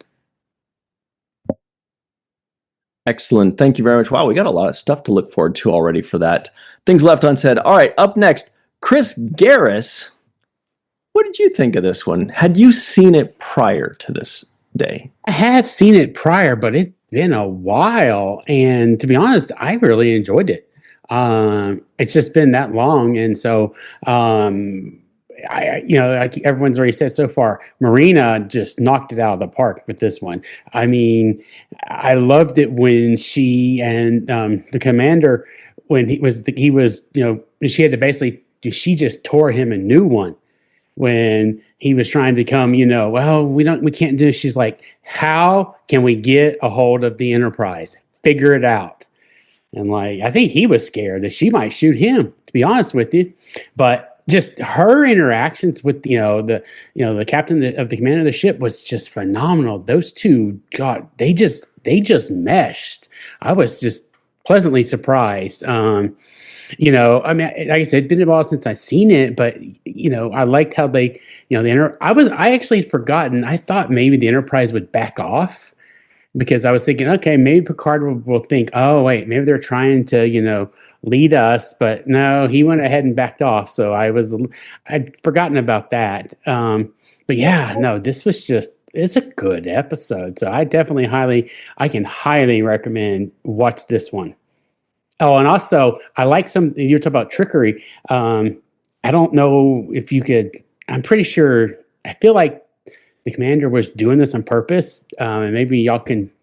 Excellent. Thank you very much. Wow, we got a lot of stuff to look forward to already for that. Things left unsaid. All right, up next, Chris Garris. What did you think of this one? Had you seen it prior to this day? I had seen it prior, but it's been a while. And to be honest, I really enjoyed it. It's just been that long. And so, like everyone's already said so far, Marina just knocked it out of the park with this one. I mean, I loved it when she and the commander, when he was, she had to basically, she just tore him a new one when he was trying to come, well, we can't do it. She's like, how can we get a hold of the Enterprise? Figure it out. And like, I think he was scared that she might shoot him, to be honest with you. But just her interactions with, the captain of the command of the ship was just phenomenal. Those two, God, they just meshed. I was just pleasantly surprised. I mean, like I said, it's been a while since I've seen it, but I liked how they, I actually had forgotten. I thought maybe the Enterprise would back off because I was thinking, okay, maybe Picard will think, oh wait, maybe they're trying to, lead us, but no, he went ahead and backed off. So I'd forgotten about that. But yeah, no, this was it's a good episode. So I can highly recommend watch this one. Oh, and also I like you're talking about trickery. I don't know if you could, I'm pretty sure, I feel like the commander was doing this on purpose. And maybe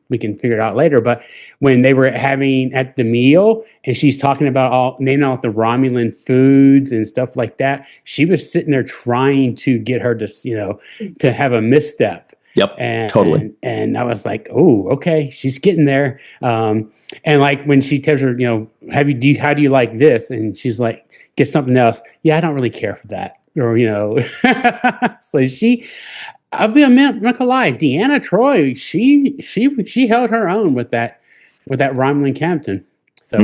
we can figure it out later. But when they were having at the meal and she's talking about naming out the Romulan foods and stuff like that, she was sitting there trying to get her to, to have a misstep. Yep, totally. And I was like, oh, okay, she's getting there. And like when she tells her, how do you like this? And she's like, get something else. Yeah, I don't really care for that. Or, so I'm not gonna lie, Deanna Troi, she held her own with that Romulan captain. So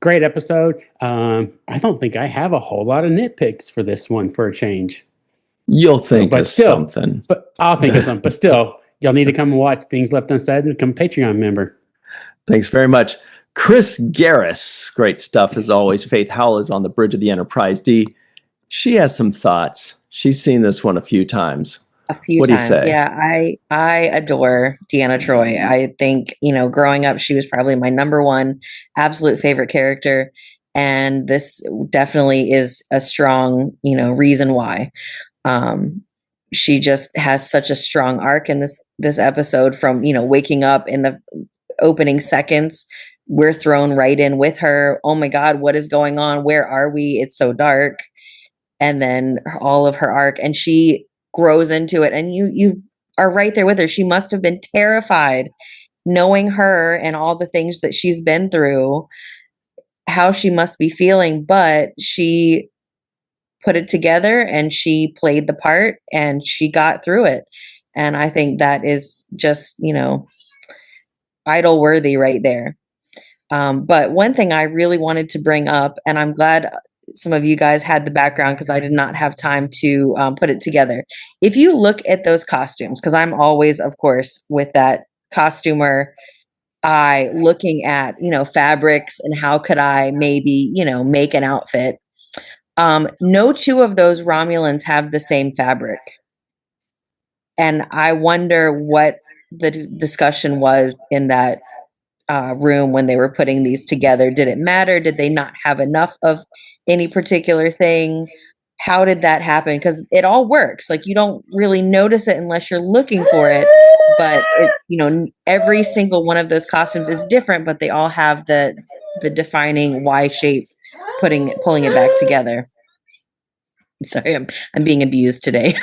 Great episode. I don't think I have a whole lot of nitpicks for this one for a change. You'll think of something. But I'll think of something. But still, y'all need to come and watch Things Left Unsaid and become a Patreon member. Thanks very much. Chris Garris, great stuff as always. Faith Howell is on the bridge of the Enterprise D. She has some thoughts. She's seen this one a few times. A few times. Yeah, I adore Deanna Troi. I think, growing up, she was probably my number one absolute favorite character. And this definitely is a strong, reason why. she just has such a strong arc in this episode. From waking up in the opening seconds, we're thrown right in with her. Oh my God, what is going on? Where are we? It's so dark. And then all of her arc, and she grows into it, and you are right there with her. She must have been terrified, knowing her and all the things that she's been through, how she must be feeling, but she put it together and she played the part and she got through it. And I think that is just, idol worthy right there. But one thing I really wanted to bring up, and I'm glad some of you guys had the background because I did not have time to put it together. If you look at those costumes, because I'm always, of course, with that costumer eye looking at, fabrics and how could I maybe, make an outfit. No two of those Romulans have the same fabric. And I wonder what the discussion was in that room when they were putting these together. Did it matter? Did they not have enough of any particular thing? How did that happen? Because it all works. Like, you don't really notice it unless you're looking for it. But every single one of those costumes is different, but they all have the defining Y shape, pulling it back together. Sorry, I'm being abused today.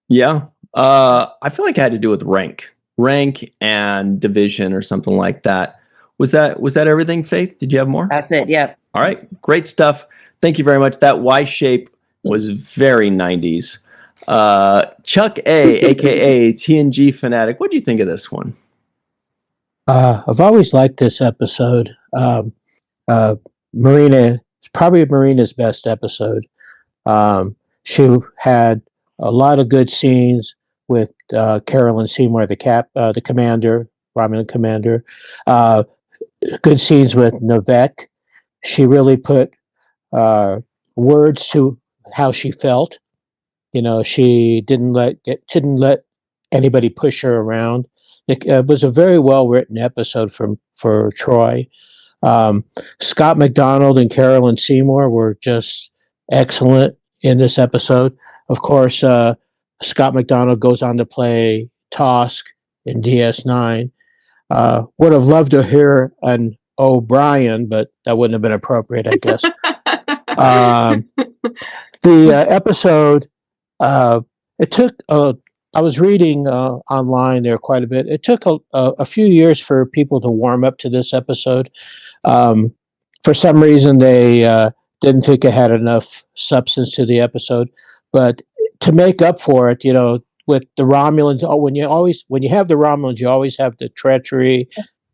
Yeah. I feel like it had to do with rank and division or something like that. Was that everything, Faith? Did you have more? That's it. Yep. All right. Great stuff. Thank you very much. That Y shape was very 90s. Chuck A, aka TNG Fanatic. What do you think of this one? I've always liked this episode. Marina, it's probably Marina's best episode. She had a lot of good scenes with Carolyn Seymour, the commander, Romulan commander. Good scenes with Novak. She really put words to how she felt. She didn't let anybody push her around. It was a very well written episode for Troi. Scott McDonald and Carolyn Seymour were just excellent in this episode. Of course, Scott McDonald goes on to play Tosk in DS9. Would have loved to hear an O'Brien, but that wouldn't have been appropriate, I guess. The episode, it took, I was reading online there quite a bit. It took a few years for people to warm up to this episode. For some reason, they didn't think it had enough substance to the episode. But to make up for it, with the Romulans, when you have the Romulans, you always have the treachery,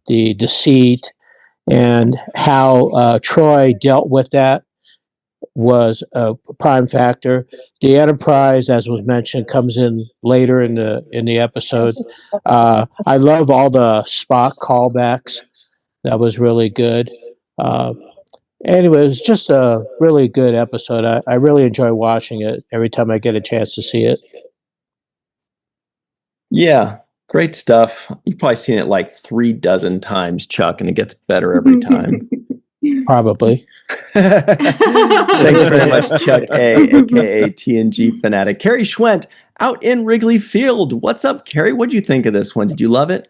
the deceit, and how Troi dealt with that was a prime factor. The Enterprise, as was mentioned, comes in later in the episode. I love all the Spock callbacks. That was really good. Anyway, it was just a really good episode. I really enjoy watching it every time I get a chance to see it. Yeah, great stuff. You've probably seen it like 36 times, Chuck, and it gets better every time. Probably. Thanks very much, Chuck A, aka TNG Fanatic. Carrie Schwent out in Wrigley Field. What's up, Carrie? What did you think of this one? Did you love it?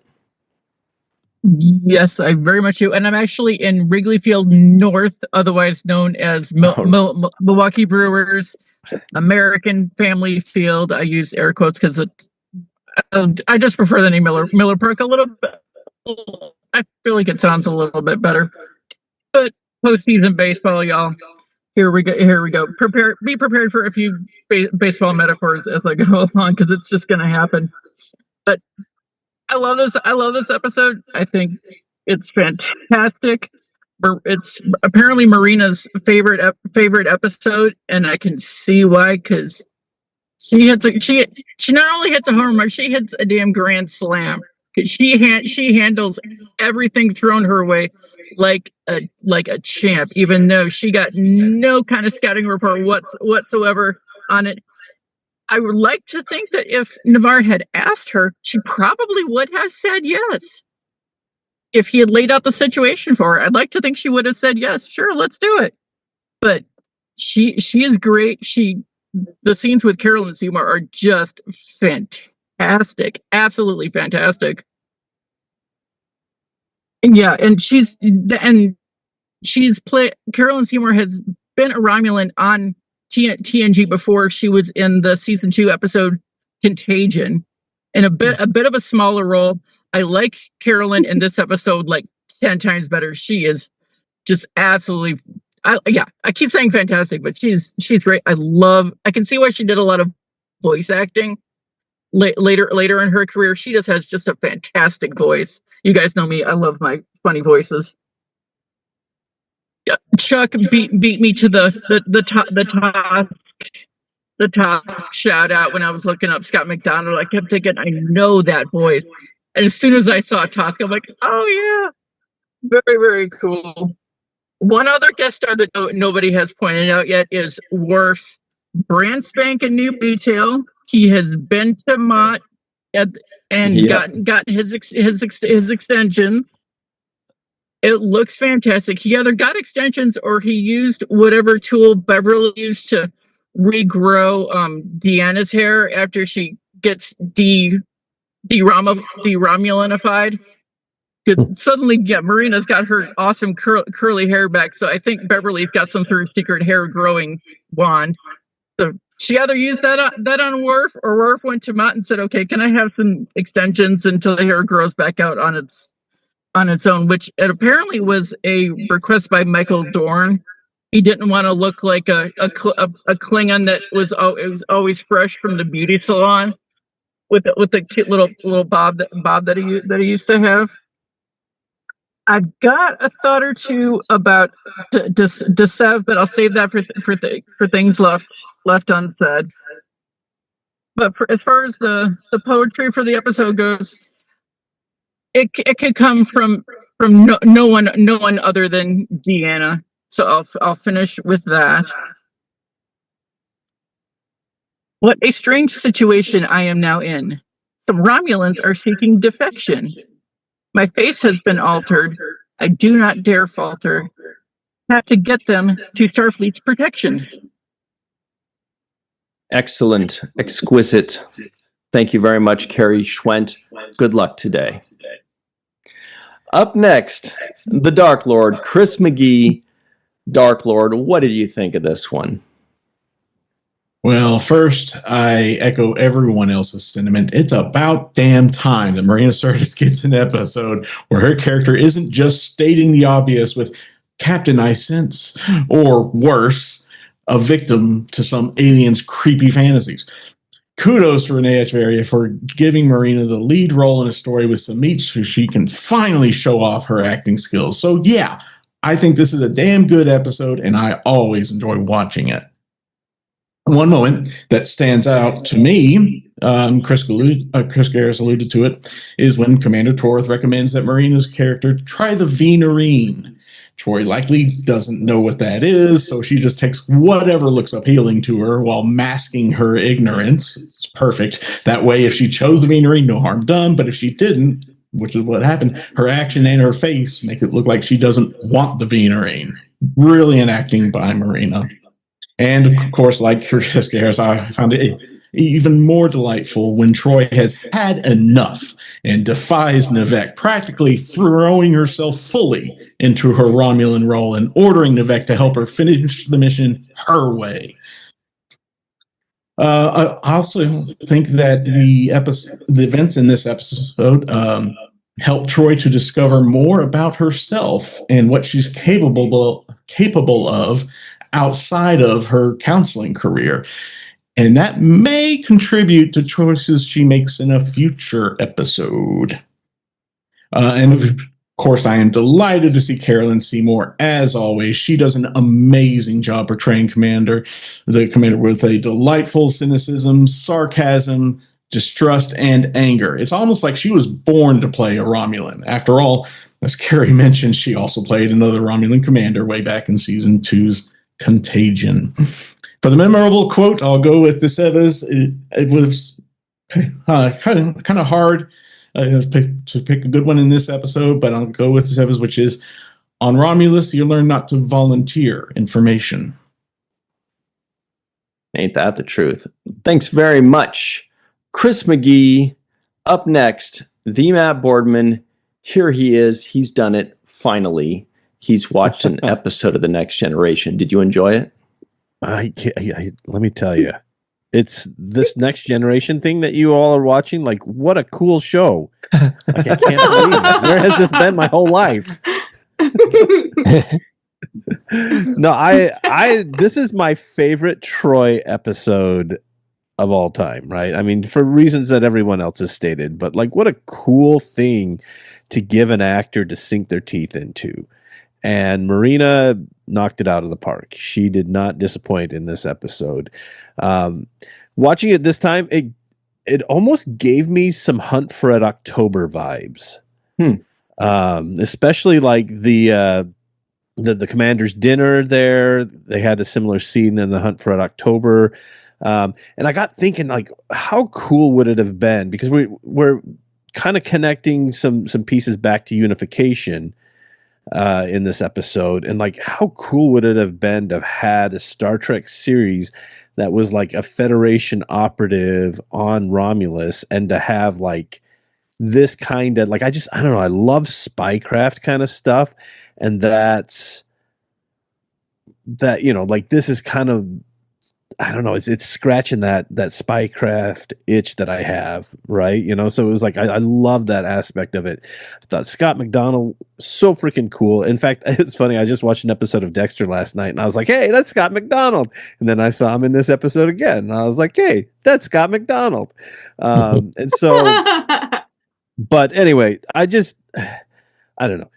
Yes, I very much do. And I'm actually in Wrigley Field North, otherwise known as Milwaukee Brewers American Family Field. I use air quotes because it's. I just prefer the name Miller Park a little bit. I feel like it sounds a little bit better. But postseason baseball, y'all. Here we go. Be prepared for a few baseball metaphors as I go along, because it's just going to happen. But I love this episode. I think it's fantastic. It's apparently Marina's favorite episode, and I can see why. Because she not only hits a home run, she hits a damn grand slam. She handles everything thrown her way like a champ, even though she got no kind of scouting report whatsoever on it. I would like to think that if Navarre had asked her, she probably would have said yes. If he had laid out the situation for her, I'd like to think she would have said yes. Sure, let's do it. But she is great. The scenes with Carol and Seymour are just fantastic, absolutely fantastic. And yeah, and she's played. Carolyn Seymour has been a Romulan on TNG before. She was in the season 2 episode Contagion, in a bit of a smaller role. I like Carolyn in this episode like 10 times better. She is just absolutely. I keep saying fantastic, but she's great. I can see why she did a lot of voice acting later in her career. She just has just a fantastic voice. You guys know me. I love my funny voices. Chuck beat me to the Tosk shout out when I was looking up Scott McDonald. I kept thinking, I know that voice. And as soon as I saw Tosk, I'm like, oh yeah. Very, very cool. One other guest star that nobody has pointed out yet is Worf's brand spanking new detail. He has been to Mott and gotten his extension. It looks fantastic. He either got extensions or he used whatever tool Beverly used to regrow Deanna's hair after she gets deromulanified. Because suddenly, Marina's got her awesome curly hair back. So I think Beverly's got some sort of secret hair growing wand. So she either used that on Worf, or Worf went to Mott and said, "Okay, can I have some extensions until the hair grows back out on its own?" Which it apparently was a request by Michael Dorn. He didn't want to look like a Klingon that was always fresh from the beauty salon with the cute little bob that he used to have. I've got a thought or two about Desev, but I'll save that for things left unsaid. But as far as the poetry for the episode goes, it could come from no one other than Deanna. So I'll finish with that. What a strange situation I am now in. Some Romulans are seeking defection. My face has been altered. I do not dare falter. Have to get them to Starfleet's protection. Excellent. Exquisite. Thank you very much, Carrie Schwent. Good luck today. Up next, the Dark Lord, Chris McGee. Dark Lord, what did you think of this one? Well, first, I echo everyone else's sentiment. It's about damn time that Marina Sirtis gets an episode where her character isn't just stating the obvious with Captain I Sense, or worse, a victim to some alien's creepy fantasies. Kudos to Renee Echeverria for giving Marina the lead role in a story with some meat so she can finally show off her acting skills. So yeah, I think this is a damn good episode, and I always enjoy watching it. One moment that stands out to me, Chris Garris alluded to it, is when Commander Torth recommends that Marina's character try the Venarine. Troi likely doesn't know what that is, so she just takes whatever looks appealing to her while masking her ignorance. It's perfect. That way, if she chose the Venarine, no harm done, but if she didn't, which is what happened, her action and her face make it look like she doesn't want the Venarine. Brilliant acting by Marina. And of course, like Chris Garris, I found it even more delightful when Troi has had enough and defies Nivek, practically throwing herself fully into her Romulan role and ordering Nivek to help her finish the mission her way. I also think that the events in this episode help Troi to discover more about herself and what she's capable of outside of her counseling career. And that may contribute to choices she makes in a future episode. And of course, I am delighted to see Carolyn Seymour, as always. She does an amazing job portraying the commander with a delightful cynicism, sarcasm, distrust, and anger. It's almost like she was born to play a Romulan. After all, as Carrie mentioned, she also played another Romulan commander way back in season 2's Contagion. For the memorable quote, I'll go with DeSeva's. It was kind of hard to pick a good one in this episode, but I'll go with DeSeva's, which is, on Romulus, you learn not to volunteer information. Ain't that the truth? Thanks very much, Chris McGee. Up next, the Matt Boardman. Here he is. He's done it finally. He's watched an episode of The Next Generation. Did you enjoy it? Let me tell you, it's this Next Generation thing that you all are watching. Like, what a cool show! Like, I can't believe it. Where has this been my whole life? No, I this is my favorite Troi episode of all time, right? I mean, for reasons that everyone else has stated, but like, what a cool thing to give an actor to sink their teeth into. And Marina knocked it out of the park. She did not disappoint in this episode. Watching it this time, it almost gave me some Hunt for Red October vibes. Especially like the commander's dinner there. They had a similar scene in the Hunt for Red October. And I got thinking, like, how cool would it have been? Because we're kind of connecting some pieces back to unification in this episode. And like, how cool would it have been to have had a Star Trek series that was like a Federation operative on Romulus, and to have like this kind of, like, I don't know, I love spycraft kind of stuff. And that, you know, like, this is kind of, I don't know, it's scratching that spycraft itch that I have, right? You know, so it was like, I love that aspect of it. I thought Scott McDonald, so freaking cool. In fact, it's funny, I just watched an episode of Dexter last night, and I was like, hey, that's Scott McDonald. And then I saw him in this episode again, and I was like, hey, that's Scott McDonald. And so, but anyway, I don't know.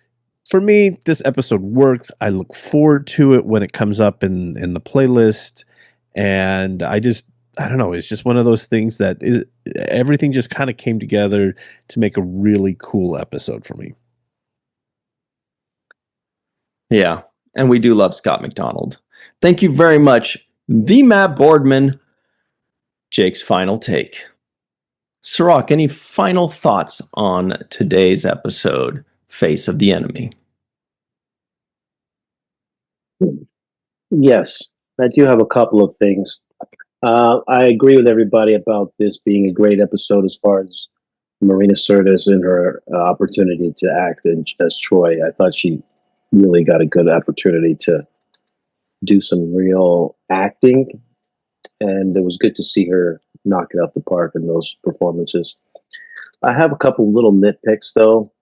For me, this episode works. I look forward to it when it comes up in the playlist. And I don't know, it's just one of those things that everything just kind of came together to make a really cool episode for me. Yeah, and we do love Scott McDonald. Thank you very much, the Matt Boardman. Jake's final take. Sirach, any final thoughts on today's episode, Face of the Enemy? Yes, I do have a couple of things. I agree with everybody about this being a great episode as far as Marina Sirtis and her opportunity to act as Troi. I thought she really got a good opportunity to do some real acting, and it was good to see her knock it out the park in those performances. I have a couple little nitpicks though,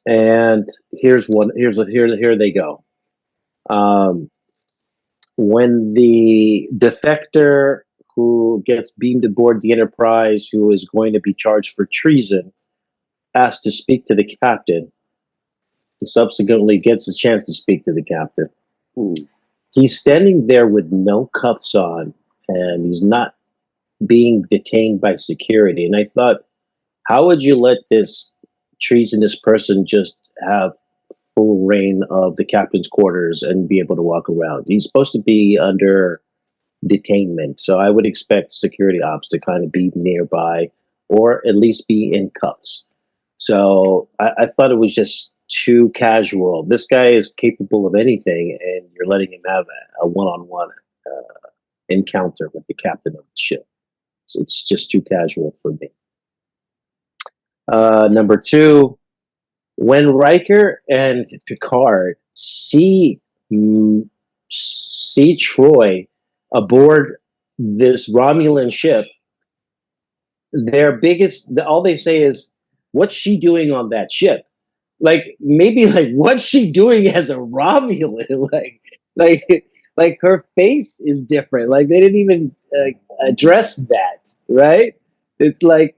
and here's one. Here they go. When the defector who gets beamed aboard the Enterprise, who is going to be charged for treason, asks to speak to the captain, and subsequently gets a chance to speak to the captain. He's standing there with no cuffs on, and he's not being detained by security. And I thought, how would you let this treasonous person just have full reign of the captain's quarters and be able to walk around? He's supposed to be under detainment, so I would expect security ops to kind of be nearby, or at least be in cuffs. So I thought it was just too casual. This guy is capable of anything, and you're letting him have a one-on-one encounter with the captain of the ship. So it's just too casual for me. Number two, when Riker and Picard see Troi aboard this Romulan ship, all they say is, "What's she doing on that ship?" Like, maybe like, what's she doing as a Romulan? like her face is different. Like, they didn't even address that, right? It's like,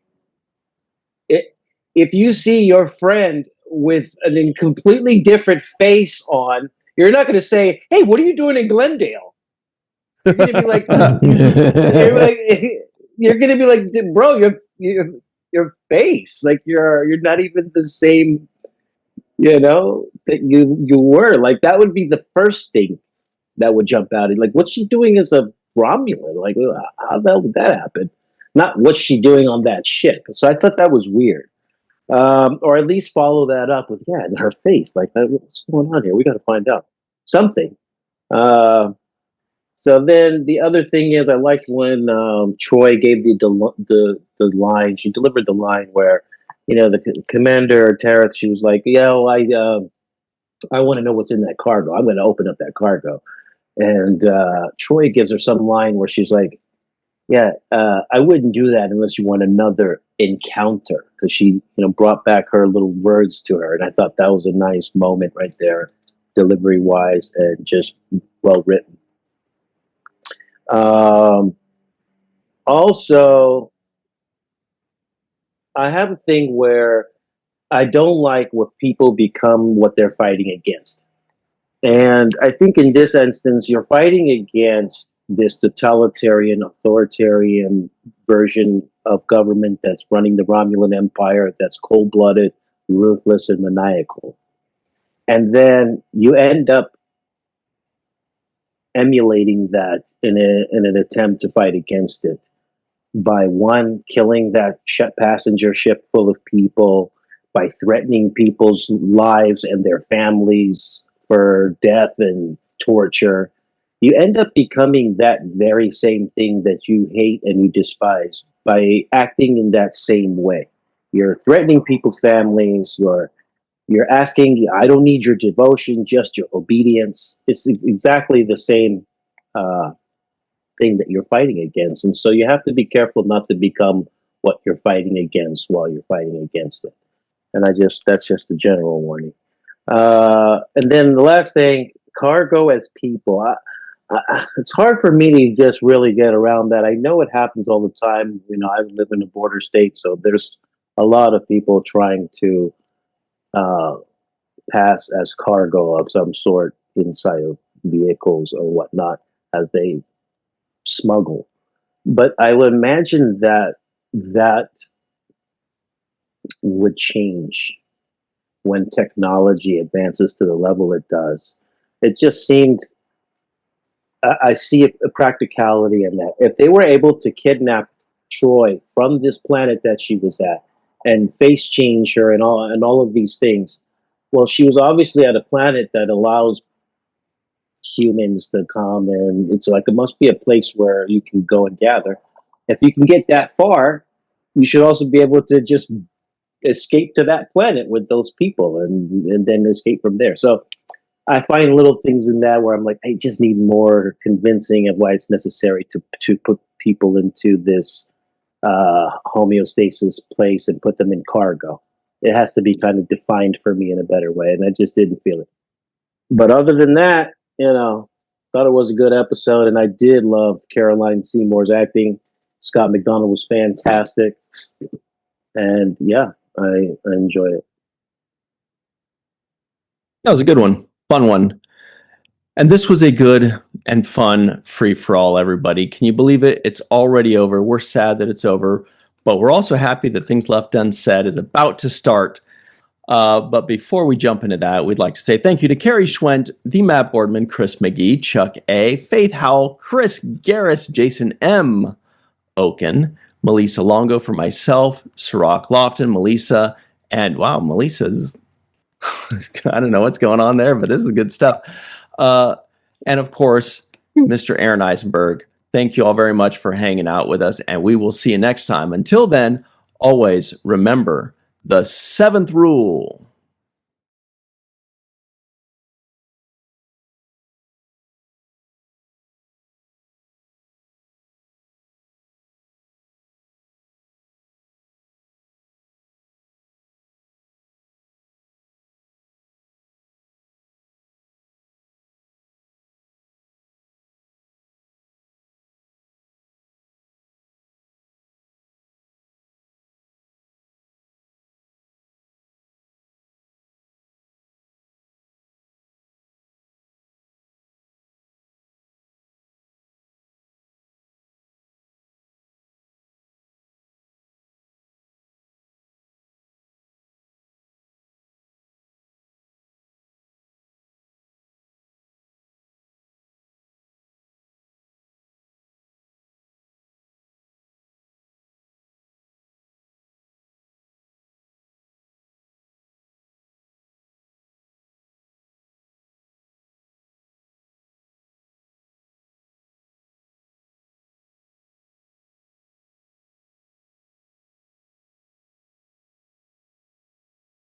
if you see your friend with a completely different face on, you're not going to say, "Hey, what are you doing in Glendale?" You're going to be like, you're going to be like, "Bro, your face, like, you're not even the same, that you were." Like, that would be the first thing that would jump out. Like, what's she doing as a Romulan? Like, how the hell did that happen? Not what's she doing on that ship. So I thought that was weird. Or at least follow that up with, her face. Like, what's going on here? We got to find out something. So then the other thing is, I liked when Troy gave the line. She delivered the line where, the commander Tareth. She was like, "Yeah, well, I want to know what's in that cargo. I'm going to open up that cargo." And Troy gives her some line where she's like, "Yeah, I wouldn't do that unless you want another encounter," because she, brought back her little words to her, and I thought that was a nice moment right there, delivery wise, and just well written. Also, I have a thing where I don't like what people become what they're fighting against. And I think in this instance, you're fighting against this totalitarian, authoritarian version of government that's running the Romulan Empire, that's cold blooded, ruthless, and maniacal. And then you end up emulating that in an attempt to fight against it by one, killing that passenger ship full of people, by threatening people's lives and their families for death and torture. You end up becoming that very same thing that you hate and you despise by acting in that same way. You're threatening people's families. You're asking, I don't need your devotion, just your obedience. It's exactly the same uh, thing that you're fighting against. And so you have to be careful not to become what you're fighting against while you're fighting against it. And that's just a general warning. And then the last thing, cargo as people. It's hard for me to just really get around that. I know it happens all the time. I live in a border state, so there's a lot of people trying to uh, pass as cargo of some sort inside of vehicles or whatnot as they smuggle. But I would imagine that would change when technology advances to the level it does. It just seemed, I see a practicality in that. If they were able to kidnap Troi from this planet that she was at and face change her and all of these things, well, she was obviously at a planet that allows humans to come, and it's like it must be a place where you can go and gather. If you can get that far, you should also be able to just escape to that planet with those people and then escape from there. So I find little things in that where I'm like, I just need more convincing of why it's necessary to put people into this homeostasis place and put them in cargo. It has to be kind of defined for me in a better way, and I just didn't feel it. But other than that, thought it was a good episode, and I did love Caroline Seymour's acting. Scott McDonald was fantastic, and yeah, I enjoy it. That was a good one, fun one. And this was a good and fun free-for-all, everybody. Can you believe it? It's already over. We're sad that it's over, but we're also happy that Things Left Unsaid is about to start. But before we jump into that, we'd like to say thank you to Carrie Schwent, the Matt Boardman, Chris McGee, Chuck A., Faith Howell, Chris Garris, Jason M. Oken, Melissa Longo for myself, Sirach Lofton, Melissa, and wow, Melissa's, I don't know what's going on there, but this is good stuff. And of course, Mr. Aaron Eisenberg. Thank you all very much for hanging out with us, and we will see you next time. Until then, always remember the 7th rule.